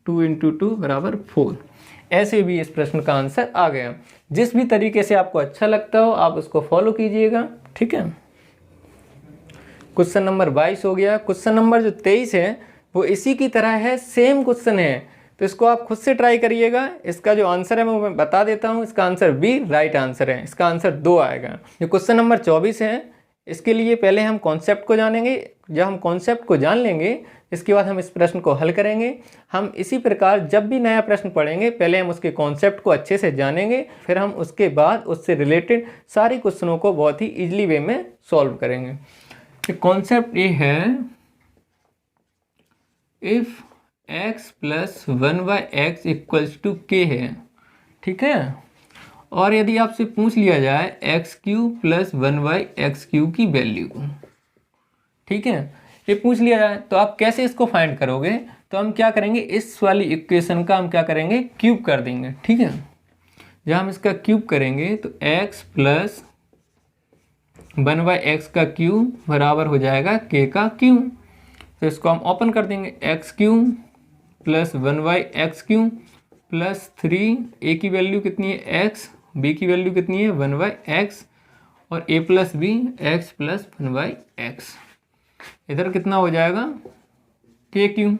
2 × 2 बराबर 4। ऐसे भी इस प्रश्न का आंसर आ गया। जिस भी तरीके से आपको अच्छा लगता हो आप उसको फॉलो कीजिएगा। ठीक है, क्वेश्चन नंबर 22 हो गया। क्वेश्चन नंबर जो 23 है वो इसी की तरह है, सेम क्वेश्चन है, तो इसको आप खुद से ट्राई करिएगा। इसका जो आंसर है मैं बता देता हूँ। इसका आंसर बी राइट आंसर है, इसका आंसर 2 आएगा। जो क्वेश्चन नंबर 24 है इसके लिए पहले हम कॉन्सेप्ट को जानेंगे। जब हम कॉन्सेप्ट को जान लेंगे इसके बाद हम इस प्रश्न को हल करेंगे। हम इसी प्रकार जब भी नया प्रश्न पढ़ेंगे पहले हम उसके कॉन्सेप्ट को अच्छे से जानेंगे, फिर हम उसके बाद उससे रिलेटेड सारे क्वेश्चनों को बहुत ही ईजिली वे में सॉल्व करेंगे। कॉन्सेप्ट ये है, if x plus 1/x equals to k है। ठीक है, और यदि आपसे पूछ लिया जाए x³ प्लस 1/x³ की वैल्यू, ठीक है, ये पूछ लिया जाए तो आप कैसे इसको फाइंड करोगे? तो हम क्या करेंगे, इस वाली इक्वेशन का हम क्या करेंगे? क्यूब कर देंगे। ठीक है, जब हम इसका क्यूब करेंगे तो x प्लस 1/x का क्यूब बराबर हो जाएगा k का क्यूब। तो इसको हम ओपन कर देंगे, x³ plus 1/x³ plus 3, a की वैल्यू कितनी है x, b की वैल्यू कितनी है 1/x, और a plus b x plus 1/x। इधर कितना हो जाएगा? k³।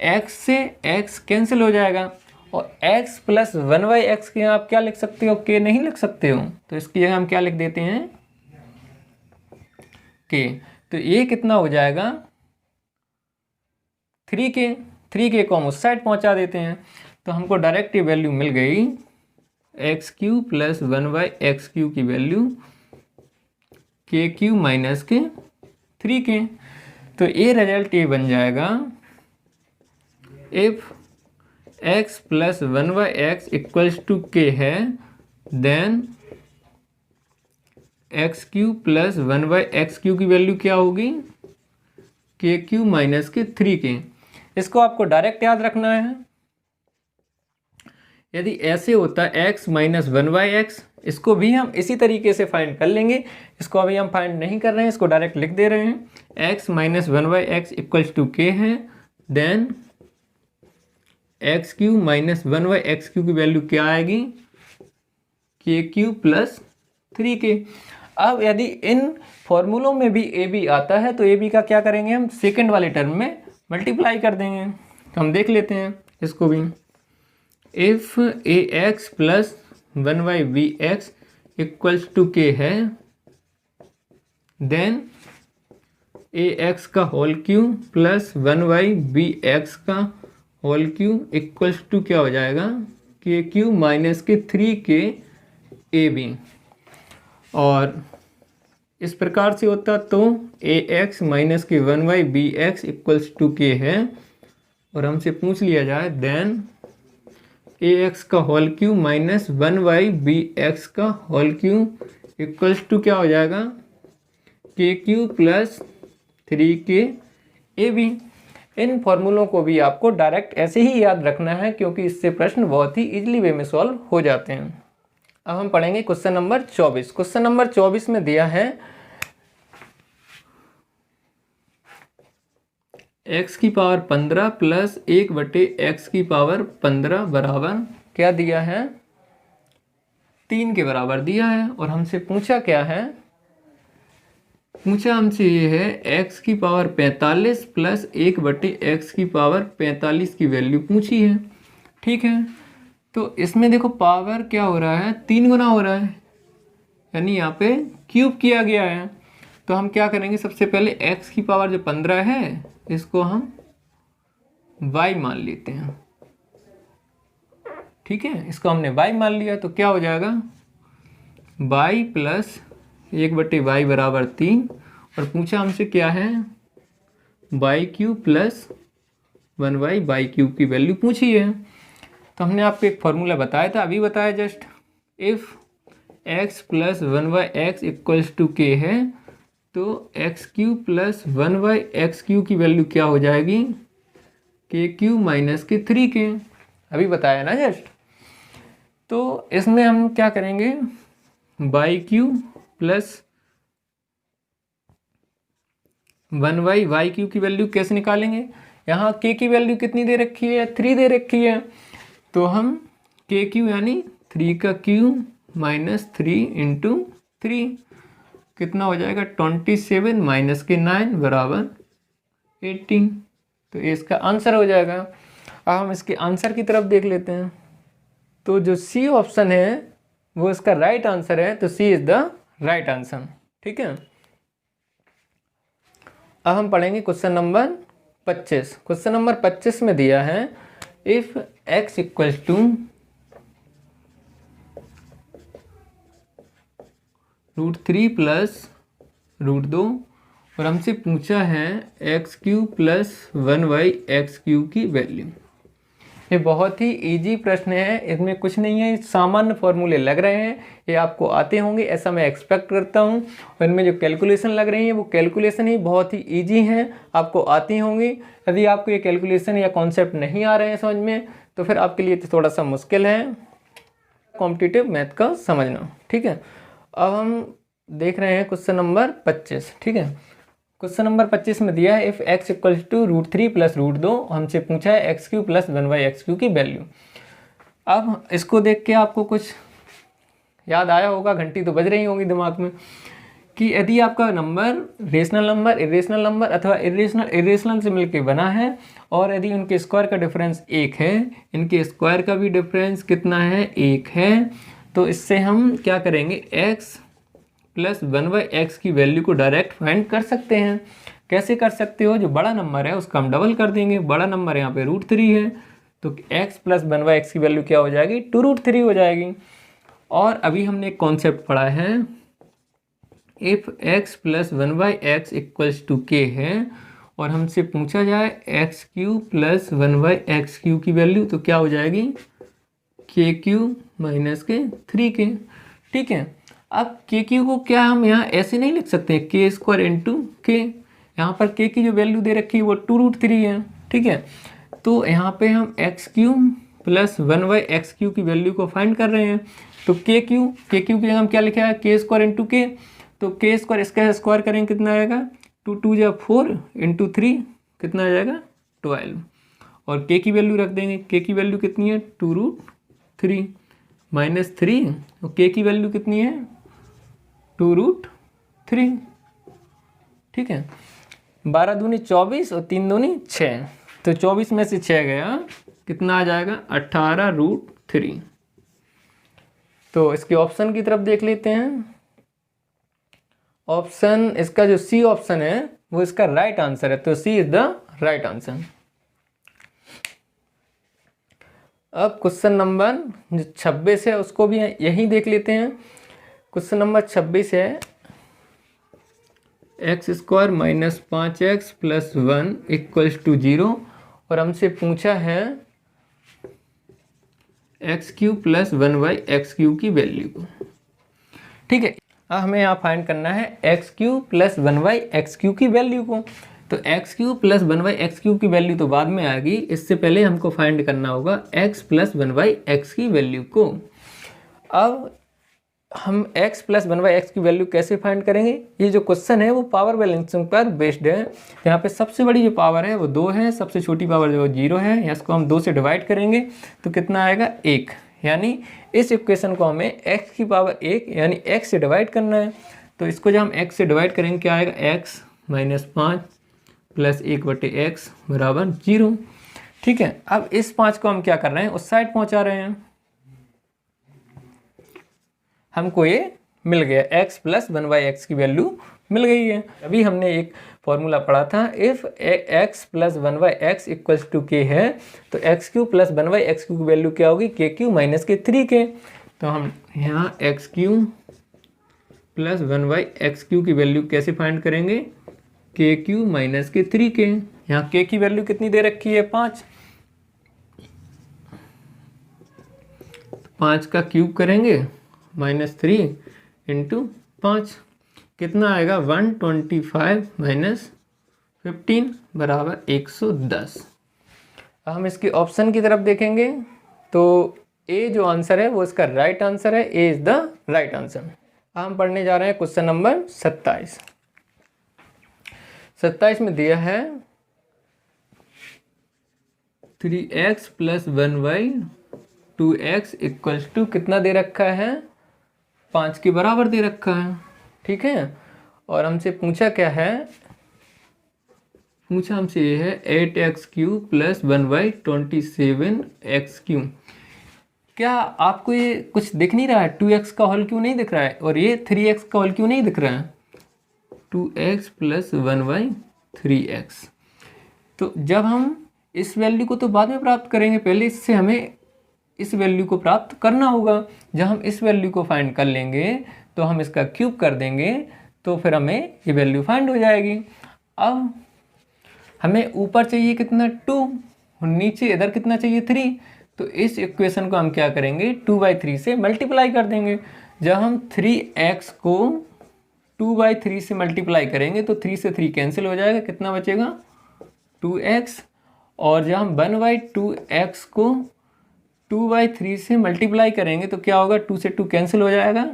x से x कैंसिल हो जाएगा और x प्लस 1/x के आप क्या लिख सकते हो? k नहीं लिख सकते हो, तो इसकी जगह हम क्या लिख देते हैं? k। तो ये कितना हो जाएगा? 3k। 3k को हम उस साइड पहुंचा देते हैं, तो हमको डायरेक्ट ये वैल्यू मिल गई x³ प्लस 1/x³ की वैल्यू k³ माइनस के 3k। तो ये रिजल्ट ये बन जाएगा, if x plus 1/x equals to k है, देन x³ प्लस 1/x³ की वैल्यू क्या होगी? k³ माइनस के 3k। इसको आपको डायरेक्ट याद रखना है। यदि ऐसे होता x माइनस 1/x, इसको भी हम इसी तरीके से फाइंड कर लेंगे। इसको अभी हम फाइंड नहीं कर रहे हैं, इसको डायरेक्ट लिख दे रहे हैं। x minus 1/x equals to k है, देन x³ माइनस 1/x³ की वैल्यू क्या आएगी? k³ plus 3k। अब यदि इन फॉर्मूलों में भी ए बी आता है तो ए बी का क्या करेंगे? हम सेकेंड वाले टर्म में मल्टीप्लाई कर देंगे। तो हम देख लेते हैं इसको भी। If ax plus 1/bx equals to k है, देन ax का होल क्यूब प्लस 1/bx का होल क्यूब इक्वल्स टू क्या हो जाएगा? k³ माइनस के 3k ab। और इस प्रकार से होता तो ax माइनस के 1/bx इक्वल्स टू k है, और हमसे पूछ लिया जाए देन ax का होल क्यूब माइनस 1/bx का होल क्यूब इक्वल्स टू क्या हो जाएगा? k³ plus 3k ab। इन फॉर्मूलों को भी आपको डायरेक्ट ऐसे ही याद रखना है, क्योंकि इससे प्रश्न बहुत ही इजीली वे में सॉल्व हो जाते हैं। अब हम पढ़ेंगे क्वेश्चन नंबर 24। क्वेश्चन नंबर 24 में दिया है x की पावर 15 प्लस 1/x की पावर 15 बराबर क्या दिया है? 3 के बराबर दिया है, और हमसे पूछा क्या है? पूछा हमसे ये है x की पावर 45 प्लस 1/x की पावर 45 की वैल्यू पूछी है। ठीक है, तो इसमें देखो पावर क्या हो रहा है, 3 गुना हो रहा है, यानी यहाँ पे क्यूब किया गया है। तो हम क्या करेंगे, सबसे पहले x की पावर जो 15 है इसको हम y मान लेते हैं। ठीक है, इसको हमने y मान लिया तो क्या हो जाएगा, y प्लस 1/y बराबर 3, और पूछा हमसे क्या है, y cube plus 1y y cube की वैल्यू पूछी है। तो हमने आपको एक फॉर्मूला बताया था, अभी बताया just, if x plus 1y x equals to k है तो x cube plus 1y x cube की वैल्यू क्या हो जाएगी, k क्यूब माइनस के 3k, अभी बताया ना जस्ट। तो इसमें हम क्या करेंगे, y cube plus 1y y cube की वैल्यू कैसे निकालेंगे, यहाँ k की वैल्यू कितनी दे रखी है, 3 दे रखी है, तो हम k क्यूब यानी 3 का क्यूब माइनस 3 इंटू 3 कितना हो जाएगा, 27 माइनस के 9 बराबर 18। तो ये इसका आंसर हो जाएगा। अब हम इसके आंसर की तरफ देख लेते हैं। तो जो सी ऑप्शन है वो इसका राइट आंसर है, तो सी इज द राइट आंसर। ठीक है, अब हम पढ़ेंगे क्वेश्चन नंबर 25। क्वेश्चन नंबर 25 में दिया है if x equals to √3 plus √2 और हमसे पूछा है x cube plus 1y x cube की वैल्यू। ये बहुत ही इजी प्रश्न है, इसमें कुछ नहीं है, सामान्य फॉर्मूले लग रहे हैं, ये आपको आते होंगे ऐसा मैं एक्सपेक्ट करता हूँ। और इनमें जो कैलकुलेशन लग रही है वो कैलकुलेशन ही बहुत ही इजी हैं, आपको आती होंगी। यदि आपको ये कैलकुलेशन या कॉन्सेप्ट नहीं आ रहे हैं समझ में तो फिर आपके लिए तो थोड़ा सा मुश्किल है कॉम्पिटिटिव मैथ का समझना। ठीक है, अब हम देख रहे हैं क्वेश्चन नंबर 25। ठीक है, क्वेश्चन नंबर 25 में दिया है if x equals to √3 plus √2, हमसे पूछा है x cube plus 1y x cube की वैल्यू। अब इसको देख के आपको कुछ याद आया होगा, घंटी तो बज रही होगी दिमाग में, कि यदि आपका number rational number, irrational number अथवा इरेशनल से मिलके बना है और यदि उनके स्क्वायर का डिफरेंस 1 है, इनके स्क्वायर का भी डिफरेंस कितना है, 1 है, तो इससे हम क्या करेंगे, x प्लस 1y x की वैल्यू को डायरेक्ट फाइंड कर सकते हैं। कैसे कर सकते हो, जो बड़ा नंबर है उसका हम डबल कर देंगे, बड़ा नंबर यहाँ पे √3 है तो x प्लस 1y x की वैल्यू क्या हो जाएगी, 2√3 हो जाएगी। और अभी हमने एक कॉन्सेप्ट पढ़ा है if x plus 1y x equals to k है और हमसे पूछा जाए x cube plus 1y x cube की वैल्यू, तो क्या हो जाएगी, k क्यूब माइनस के 3k। ठीक है, अब k क्यू को क्या हम यहाँ ऐसे नहीं लिख सकते हैं, k स्क्वायर इंटू k, यहाँ पर k की जो वैल्यू दे रखी है वो 2√3 है। ठीक है, तो यहाँ पे हम x cube plus 1y x cube की वैल्यू को फाइंड कर रहे हैं। तो k क्यूब की जगह हम क्या लिखा है, k स्क्वायर इंटू k, तो k स्क्वायर इसका स्क्वायर करेंगे कितना आएगा, 2 2 जा 4 इंटू 3 कितना आ जाएगा 12, और k की वैल्यू रख देंगे, k की वैल्यू कितनी है 2√3 माइनस 3, और k की वैल्यू कितनी है 2√3। ठीक है, 12 दूनी 24 और 3 दूनी 6, तो 24 में से 6 गया कितना आ जाएगा 18√3। तो इसके ऑप्शन की तरफ देख लेते हैं। ऑप्शन इसका जो सी ऑप्शन है वो इसका राइट आंसर है, तो सी इज द राइट आंसर। अब क्वेश्चन नंबर जो 26 है उसको भी यही देख लेते हैं। क्वेश्चन नंबर 26 है x square minus 5x plus 1 equals to 0 और हमसे पूछा है x cube plus 1y x cube की वैल्यू को। ठीक है, अब हमें यहाँ फाइंड करना है x cube plus 1y x cube की वैल्यू को। तो x cube plus 1y x cube की वैल्यू तो बाद में आएगी, इससे पहले हमको फाइंड करना होगा x प्लस 1y x की वैल्यू को। अब हम x प्लस 1y x की वैल्यू कैसे फाइंड करेंगे, ये जो क्वेश्चन है वो पावर बैलेंसिंग पर बेस्ड है। यहाँ पे सबसे बड़ी जो पावर है वो 2 है, सबसे छोटी पावर जो 0 है, इसको हम 2 से डिवाइड करेंगे तो कितना आएगा 1, यानी इस इक्वेशन को हमें x की पावर 1 यानी x से डिवाइड करना है। तो इसको जब हम x से डिवाइड करेंगे क्या आएगा, x माइनस 5 प्लस 1/x बराबर 0। ठीक है, अब इस 5 को हम क्या कर रहे हैं, उस साइड पहुंचा रहे हैं। हमको ये मिल गया, x प्लस 1/x की वैल्यू मिल गई है। अभी हमने एक फॉर्मूला पढ़ा था, if x plus 1/x equals to k है तो x³ प्लस 1/x³ की वैल्यू क्या होगी, k³ माइनस के 3k। तो हम यहाँ x³ प्लस 1/x³ की वैल्यू कैसे फाइंड करेंगे, k³ माइनस के 3k। यहाँ k की वैल्यू कितनी दे रखी है, 5। 5 का क्यूब करेंगे -3 इंटू 5 कितना आएगा, 125 माइनस 15 बराबर 110। अब हम इसके ऑप्शन की तरफ देखेंगे तो ए जो आंसर है वो इसका राइट आंसर है, ए इज द राइट आंसर। हम पढ़ने जा रहे हैं क्वेश्चन नंबर 27। 27 में दिया है 3x plus 1/2x equals to कितना दे रखा है, 5 के बराबर दे रखा है। ठीक है, और हमसे पूछा क्या है, पूछा हमसे ये है 8x³ प्लस 1/27x³। क्या आपको ये कुछ दिख नहीं रहा है, 2x का होल क्यों नहीं दिख रहा है, और ये 3x का होल क्यों नहीं दिख रहा है, 2x प्लस 1/3x। तो जब हम इस वैल्यू को तो बाद में प्राप्त करेंगे, पहले इससे हमें इस वैल्यू को प्राप्त करना होगा। जब हम इस वैल्यू को फाइंड कर लेंगे तो हम इसका क्यूब कर देंगे, तो फिर हमें ये वैल्यू फाइंड हो जाएगी। अब हमें ऊपर चाहिए कितना, 2, और नीचे इधर कितना चाहिए, 3। तो इस इक्वेशन को हम क्या करेंगे, 2/3 से मल्टीप्लाई कर देंगे। जब हम 3x को 2/3 से मल्टीप्लाई करेंगे तो 3 से 3 कैंसिल हो जाएगा, कितना बचेगा, 2x। और जब हम 1/2x को 2/3 से मल्टीप्लाई करेंगे तो क्या होगा, 2 से 2 कैंसिल हो जाएगा,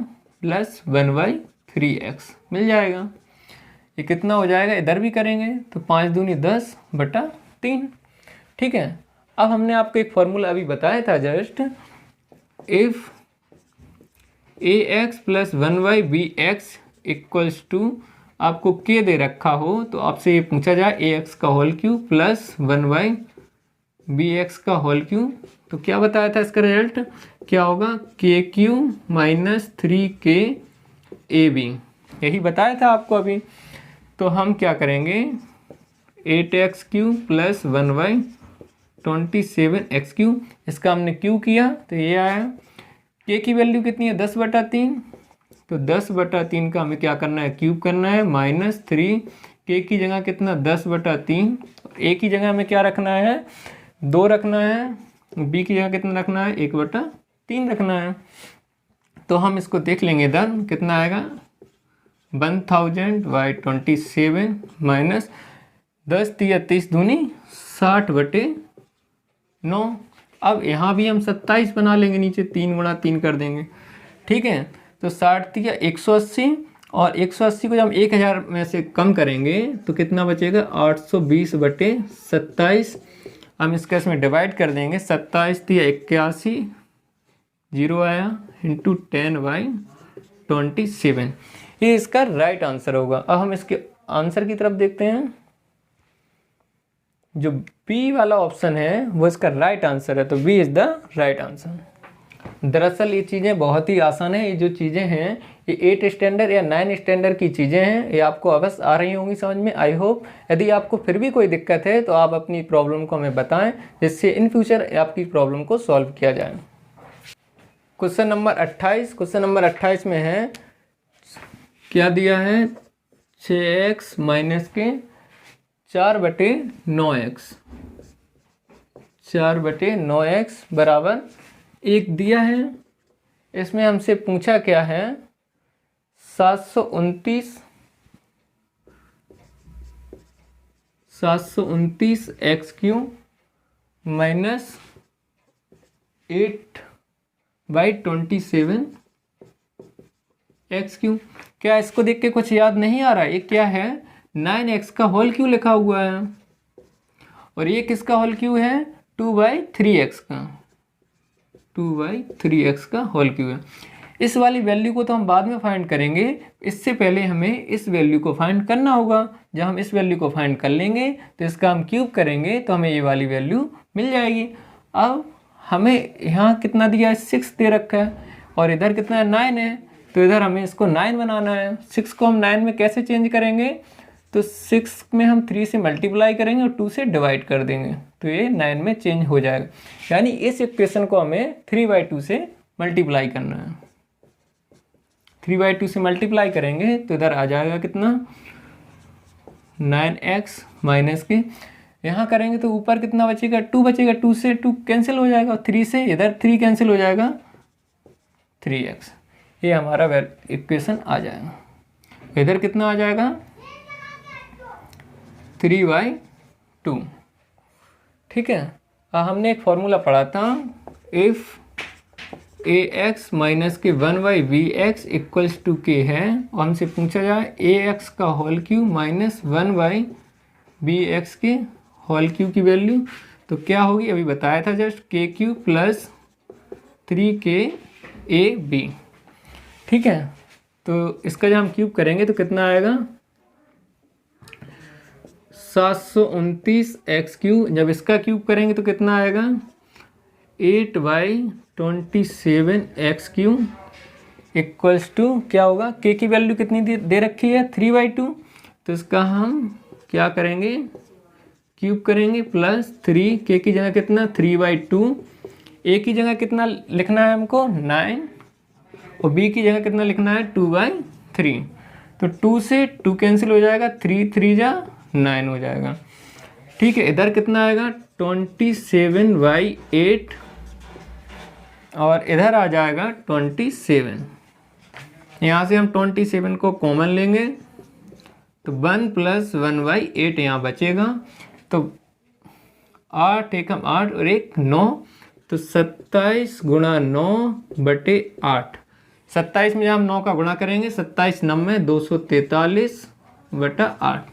प्लस 1/3x मिल जाएगा। ये कितना हो जाएगा, इधर भी करेंगे तो 5 दूनी 10/3। ठीक है, अब हमने आपको एक फॉर्मूला अभी बताया था just, if ax plus 1/bx equals to, आपको k दे रखा हो तो आपसे ये पूछा जाए ax का होल क्यूब प्लस 1/bx का होल क्यूब, तो क्या बताया था इसका रिजल्ट क्या होगा, k³ माइनस 3k ab, यही बताया था आपको अभी। तो हम क्या करेंगे, 8x³ प्लस 1/27x³, इसका हमने क्यू किया तो ये आया। k की वैल्यू कितनी है, 10/3, तो 10/3 का हमें क्या करना है, क्यूब करना है, -3। k की जगह कितना, 10/3, a की जगह हमें क्या रखना है, 2 रखना है, b की जगह कितना रखना है, 1/3 रखना है। तो हम इसको देख लेंगे, इधर कितना आएगा, 1000/27 माइनस 10 × 30 दूनी 60/9। अब यहाँ भी हम 27 बना लेंगे, नीचे 3 × 3 कर देंगे। ठीक है, तो 60 × 180, और 180 को जब हम 1000 में से कम करेंगे तो कितना बचेगा, 820/27। हम इसका इसमें डिवाइड कर देंगे, 27 × 81, 0 आया, इंटू 10/27। ये इसका राइट आंसर होगा। अब हम इसके आंसर की तरफ देखते हैं, जो बी वाला ऑप्शन है वो इसका राइट आंसर है, तो B is the right answer. दरअसल ये चीज़ें बहुत ही आसान है, ये जो चीज़ें हैं ये 8 स्टैंडर्ड या 9 स्टैंडर्ड की चीज़ें हैं, ये आपको अवश्य आ रही होंगी समझ में, आई होप। यदि आपको फिर भी कोई दिक्कत है तो आप अपनी प्रॉब्लम को हमें बताएं, जिससे इन फ्यूचर आपकी प्रॉब्लम को सॉल्व किया जाए। क्वेश्चन नंबर 28, क्वेश्चन नंबर 28 में है, क्या दिया है, 6x माइनस के 4/9x, 4/9x बराबर 1 दिया है। इसमें हमसे पूछा क्या है, 729x³ माइनस 8/27x³। क्या इसको देख के कुछ याद नहीं आ रहा है, ये क्या है, 9x का होल क्यों लिखा हुआ है, और ये किसका होल क्यों है, 2/3x का, 2/3x का होल क्यों है। इस वाली वैल्यू को तो हम बाद में फाइंड करेंगे, इससे पहले हमें इस वैल्यू को फाइंड करना होगा। जब हम इस वैल्यू को फाइंड कर लेंगे तो इसका हम क्यूब करेंगे तो हमें ये वाली वैल्यू मिल जाएगी। अब हमें यहाँ कितना दिया है, 6 दे रखा है, और इधर कितना है, 9 है, तो इधर हमें इसको 9 बनाना है। 6 को हम 9 में कैसे चेंज करेंगे, तो 6 में हम 3 से मल्टीप्लाई करेंगे और 2 से डिवाइड कर देंगे, तो ये 9 में चेंज हो जाएगा। यानी इस इक्वेशन को हमें 3/2 से मल्टीप्लाई करना है। 3/2 से मल्टीप्लाई करेंगे तो इधर आ जाएगा कितना, 9x माइनस के, यहाँ करेंगे तो ऊपर कितना बचेगा, 2 बचेगा, 2 से 2 कैंसिल हो जाएगा, 3 से इधर 3 कैंसिल हो जाएगा, 3x। ये हमारा इक्वेशन आ जाएगा। इधर कितना आ जाएगा, 3/2। ठीक है। हमने एक फॉर्मूला पढ़ा था, इफ़ ax माइनस के 1/bx इक्वल्स टू k है, और हमसे पूछा जाए ax का होल क्यूब माइनस 1/bx के होल क्यूब की वैल्यू, तो क्या होगी, अभी बताया था जस्ट, k³ प्लस 3kab। ठीक है। तो इसका जब हम क्यूब करेंगे तो कितना आएगा, 729x³। जब इसका क्यूब करेंगे तो कितना आएगा, 8/27x³ इक्वल्स टू क्या होगा, k की वैल्यू कितनी दे रखी है, 3/2, तो इसका हम क्या करेंगे, क्यूब करेंगे, प्लस 3, k की जगह कितना, 3/2, a की जगह कितना लिखना है हमको, 9, और b की जगह कितना लिखना है, 2/3, तो 2 से 2 कैंसिल हो जाएगा, 3 3 जा 9 हो जाएगा। ठीक है। इधर कितना आएगा, 27/8, और इधर आ जाएगा 27। यहाँ से हम 27 को कॉमन लेंगे तो 1 + 1/8 यहाँ बचेगा, तो 8 एकम 8 और 1 9, तो 27 × 9/8। 27 में जब हम 9 का गुणा करेंगे, 27 9 243/8।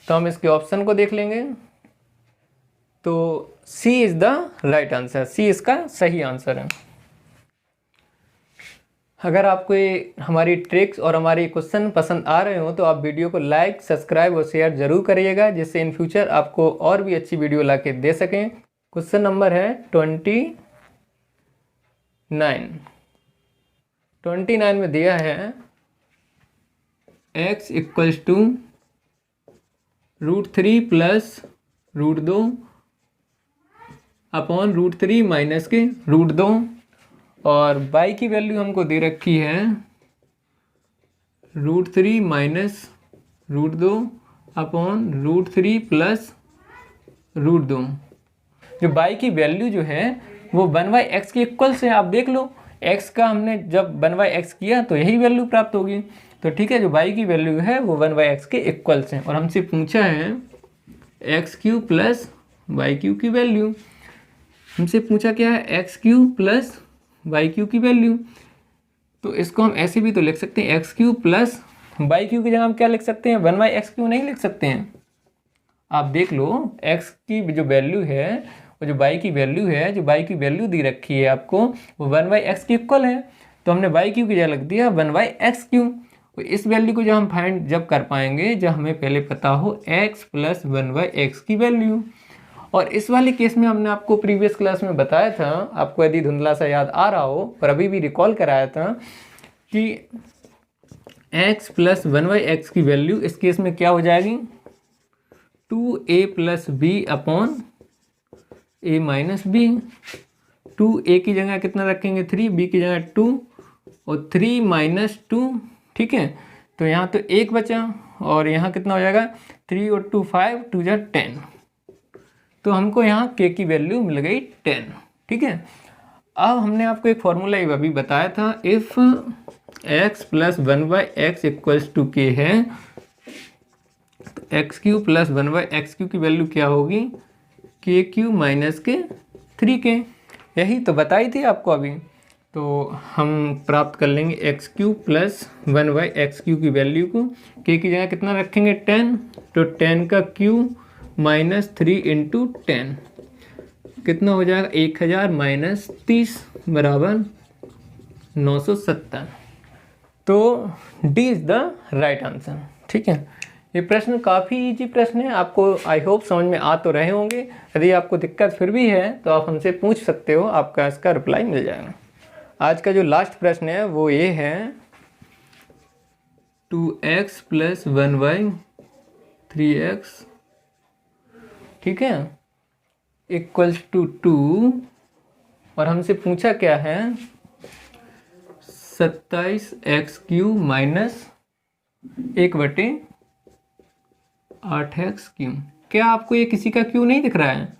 तो हम इसके ऑप्शन को देख लेंगे, तो C is the right answer, C इसका सही आंसर है। अगर आपको ये हमारी ट्रिक्स और हमारे क्वेश्चन पसंद आ रहे हो तो आप वीडियो को लाइक, सब्सक्राइब और शेयर जरूर करिएगा, जिससे इन फ्यूचर आपको और भी अच्छी वीडियो ला के दे सकें। क्वेश्चन नंबर है 29 में दिया है x equals to √3 + √2 upon √3 minus के √2, और y की वैल्यू हमको दे रखी है √3 माइनस √2 अपॉन √3 + √2। जो y की वैल्यू जो है वो 1/x के इक्वल से, आप देख लो, x का हमने जब 1/x किया तो यही वैल्यू प्राप्त होगी। तो ठीक है, जो y की वैल्यू है वो 1/x के इक्वल से, और हमसे पूछा है x³ + y³ की वैल्यू। हमसे पूछा क्या है, x³ + y³ की वैल्यू। तो इसको हम ऐसे भी तो लिख सकते हैं, x³ + y³ की जगह हम क्या लिख सकते हैं, 1/x³ नहीं लिख सकते हैं। आप देख लो, x की जो वैल्यू है और जो y की वैल्यू है, जो y की वैल्यू दी रखी है आपको वो 1/x के इक्वल है, तो हमने y³ की जगह लिख दिया 1/x³। इस वैल्यू को जब हम फाइंड जब कर पाएंगे जब हमें पहले पता हो x + 1/x की वैल्यू। और इस वाले केस में हमने आपको प्रीवियस क्लास में बताया था, आपको यदि धुंधला सा याद आ रहा हो पर अभी भी रिकॉल कराया था, कि x + 1/x की वैल्यू इस केस में क्या हो जाएगी, 2a + b upon a - b। 2a की जगह कितना रखेंगे, 3, b की जगह 2 और 3 - 2। ठीक है, तो यहाँ तो 1 बचा, और यहाँ कितना हो जाएगा, 3 और 2 5, 2 जा 10। तो हमको यहाँ k की वैल्यू मिल गई 10। ठीक है। अब हमने आपको एक फॉर्मूला अभी बताया था, if x + 1/x equals to k है, तो x³ + 1/x³ की वैल्यू क्या होगी, k³ माइनस के 3k। यही तो बताई थी आपको अभी। तो हम प्राप्त कर लेंगे x³ + 1/x³ की वैल्यू को, k की जगह कितना रखेंगे, 10, तो 10 का क्यूब -3 × 10 कितना हो जाएगा, 1000 - 30 बराबर 970। तो D is the right answer. ठीक है, ये प्रश्न काफ़ी इजी प्रश्न है, आपको आई होप समझ में आ तो रहे होंगे। यदि आपको दिक्कत फिर भी है तो आप हमसे पूछ सकते हो, आपका इसका रिप्लाई मिल जाएगा। आज का जो लास्ट प्रश्न है वो ये है 2x + 1y 3x, ठीक है, इक्वल्स टू 2, और हमसे पूछा क्या है 27x³ - 1/8x³। क्या आपको ये किसी का क्यू नहीं दिख रहा है?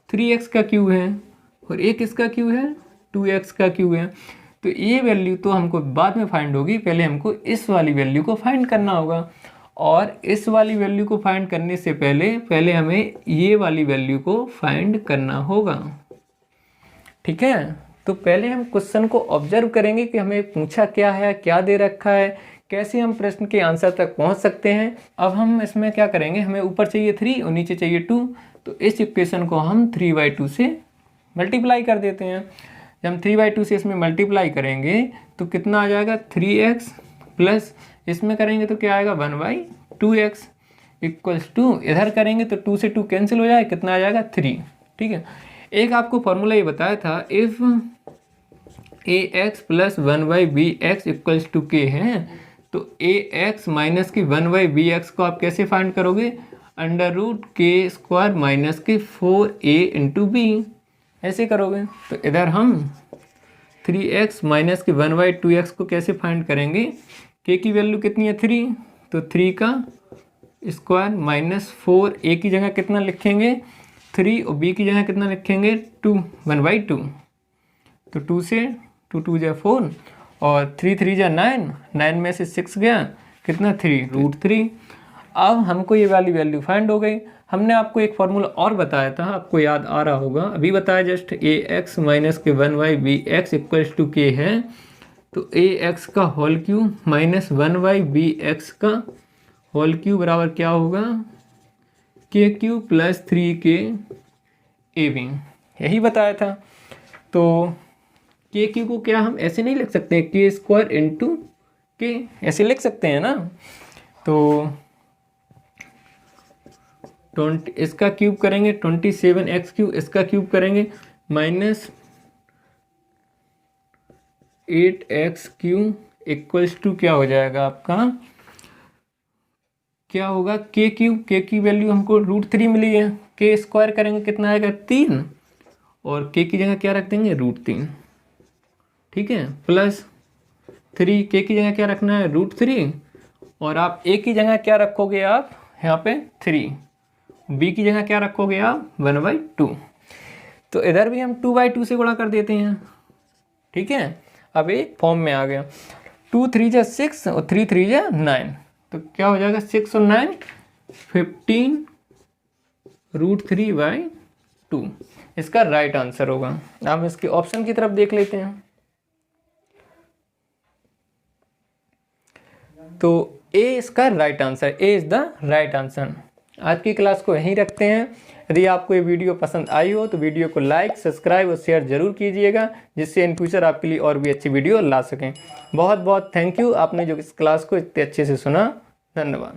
3x का क्यू है और एक इसका क्यू है 2x का क्यू है। तो ये वैल्यू तो हमको बाद में फाइंड होगी, पहले हमको इस वाली वैल्यू को फाइंड करना होगा। और इस वाली वैल्यू को फाइंड करने से पहले हमें ये वाली वैल्यू को फाइंड करना होगा। ठीक है, तो पहले हम क्वेश्चन को ऑब्जर्व करेंगे कि हमें पूछा क्या है, क्या दे रखा है, कैसे हम प्रश्न के आंसर तक पहुंच सकते हैं। अब हम इसमें क्या करेंगे, हमें ऊपर चाहिए 3 और नीचे चाहिए 2, तो इस इक्वेशन को हम 3/2 से मल्टीप्लाई कर देते हैं। जब हम 3/2 से इसमें मल्टीप्लाई करेंगे तो कितना आ जाएगा 3x प्लस इसमें करेंगे तो क्या आएगा 1/2x इक्वल्स टू, इधर करेंगे तो 2 से 2 कैंसिल हो जाएगा, कितना आ जाएगा 3। ठीक है, एक आपको फॉर्मूला ये बताया था, if ax + 1/bx equals to k है, तो ax माइनस की 1/bx को आप कैसे फाइंड करोगे, √k² - 4a × b, ऐसे करोगे। तो इधर हम 3x माइनस की 1/2x को कैसे फाइंड करेंगे, k की वैल्यू कितनी है 3, तो 3 का स्क्वायर माइनस 4a की जगह कितना लिखेंगे 3 और b की जगह कितना लिखेंगे 2, 1/2। तो 2 से 2 2 जा 4 और 3 3 जा 9, 9 में से 6 गया कितना 3, √3। अब हमको ये वाली वैल्यू फाइंड हो गई। हमने आपको एक फार्मूला और बताया था, आपको याद आ रहा होगा, अभी बताया जस्ट, ax माइनस के 1/bx इक्वल्स टू k है, तो ax का होल क्यूब माइनस 1/bx का होल क्यूब बराबर क्या होगा k³ + 3kab, यही बताया था। तो k³ को क्या हम ऐसे नहीं लिख सकते, k² × k ऐसे लिख सकते हैं ना। तो 20 इसका क्यूब करेंगे 27x³, इसका क्यूब करेंगे -8x³ इक्वल्स टू क्या हो जाएगा आपका, क्या होगा k³ k की वैल्यू हमको √3 मिली है, k² करेंगे कितना आएगा 3 और k की जगह क्या रख देंगे √3। ठीक है, प्लस 3 k की जगह क्या रखना है √3 और आप a की जगह क्या रखोगे, आप यहाँ पे 3, b की जगह क्या रखोगे आप 1/2। तो इधर भी हम 2/2 से गुणा कर देते हैं। ठीक है, अब एक फॉर्म में आ गया, 2 3 जा 6 और 3 3 जा 9, तो क्या हो जाएगा 6 और 9 15 √3/2 इसका राइट आंसर होगा। अब इसके ऑप्शन की तरफ देख लेते हैं। तो ए इसका right answer, A is the right answer. आज की क्लास को यहीं रखते हैं। यदि आपको ये वीडियो पसंद आई हो तो वीडियो को लाइक, सब्सक्राइब और शेयर जरूर कीजिएगा, जिससे इन फ्यूचर आपके लिए और भी अच्छी वीडियो ला सकें। बहुत बहुत थैंक यू, आपने जो इस क्लास को इतने अच्छे से सुना, धन्यवाद।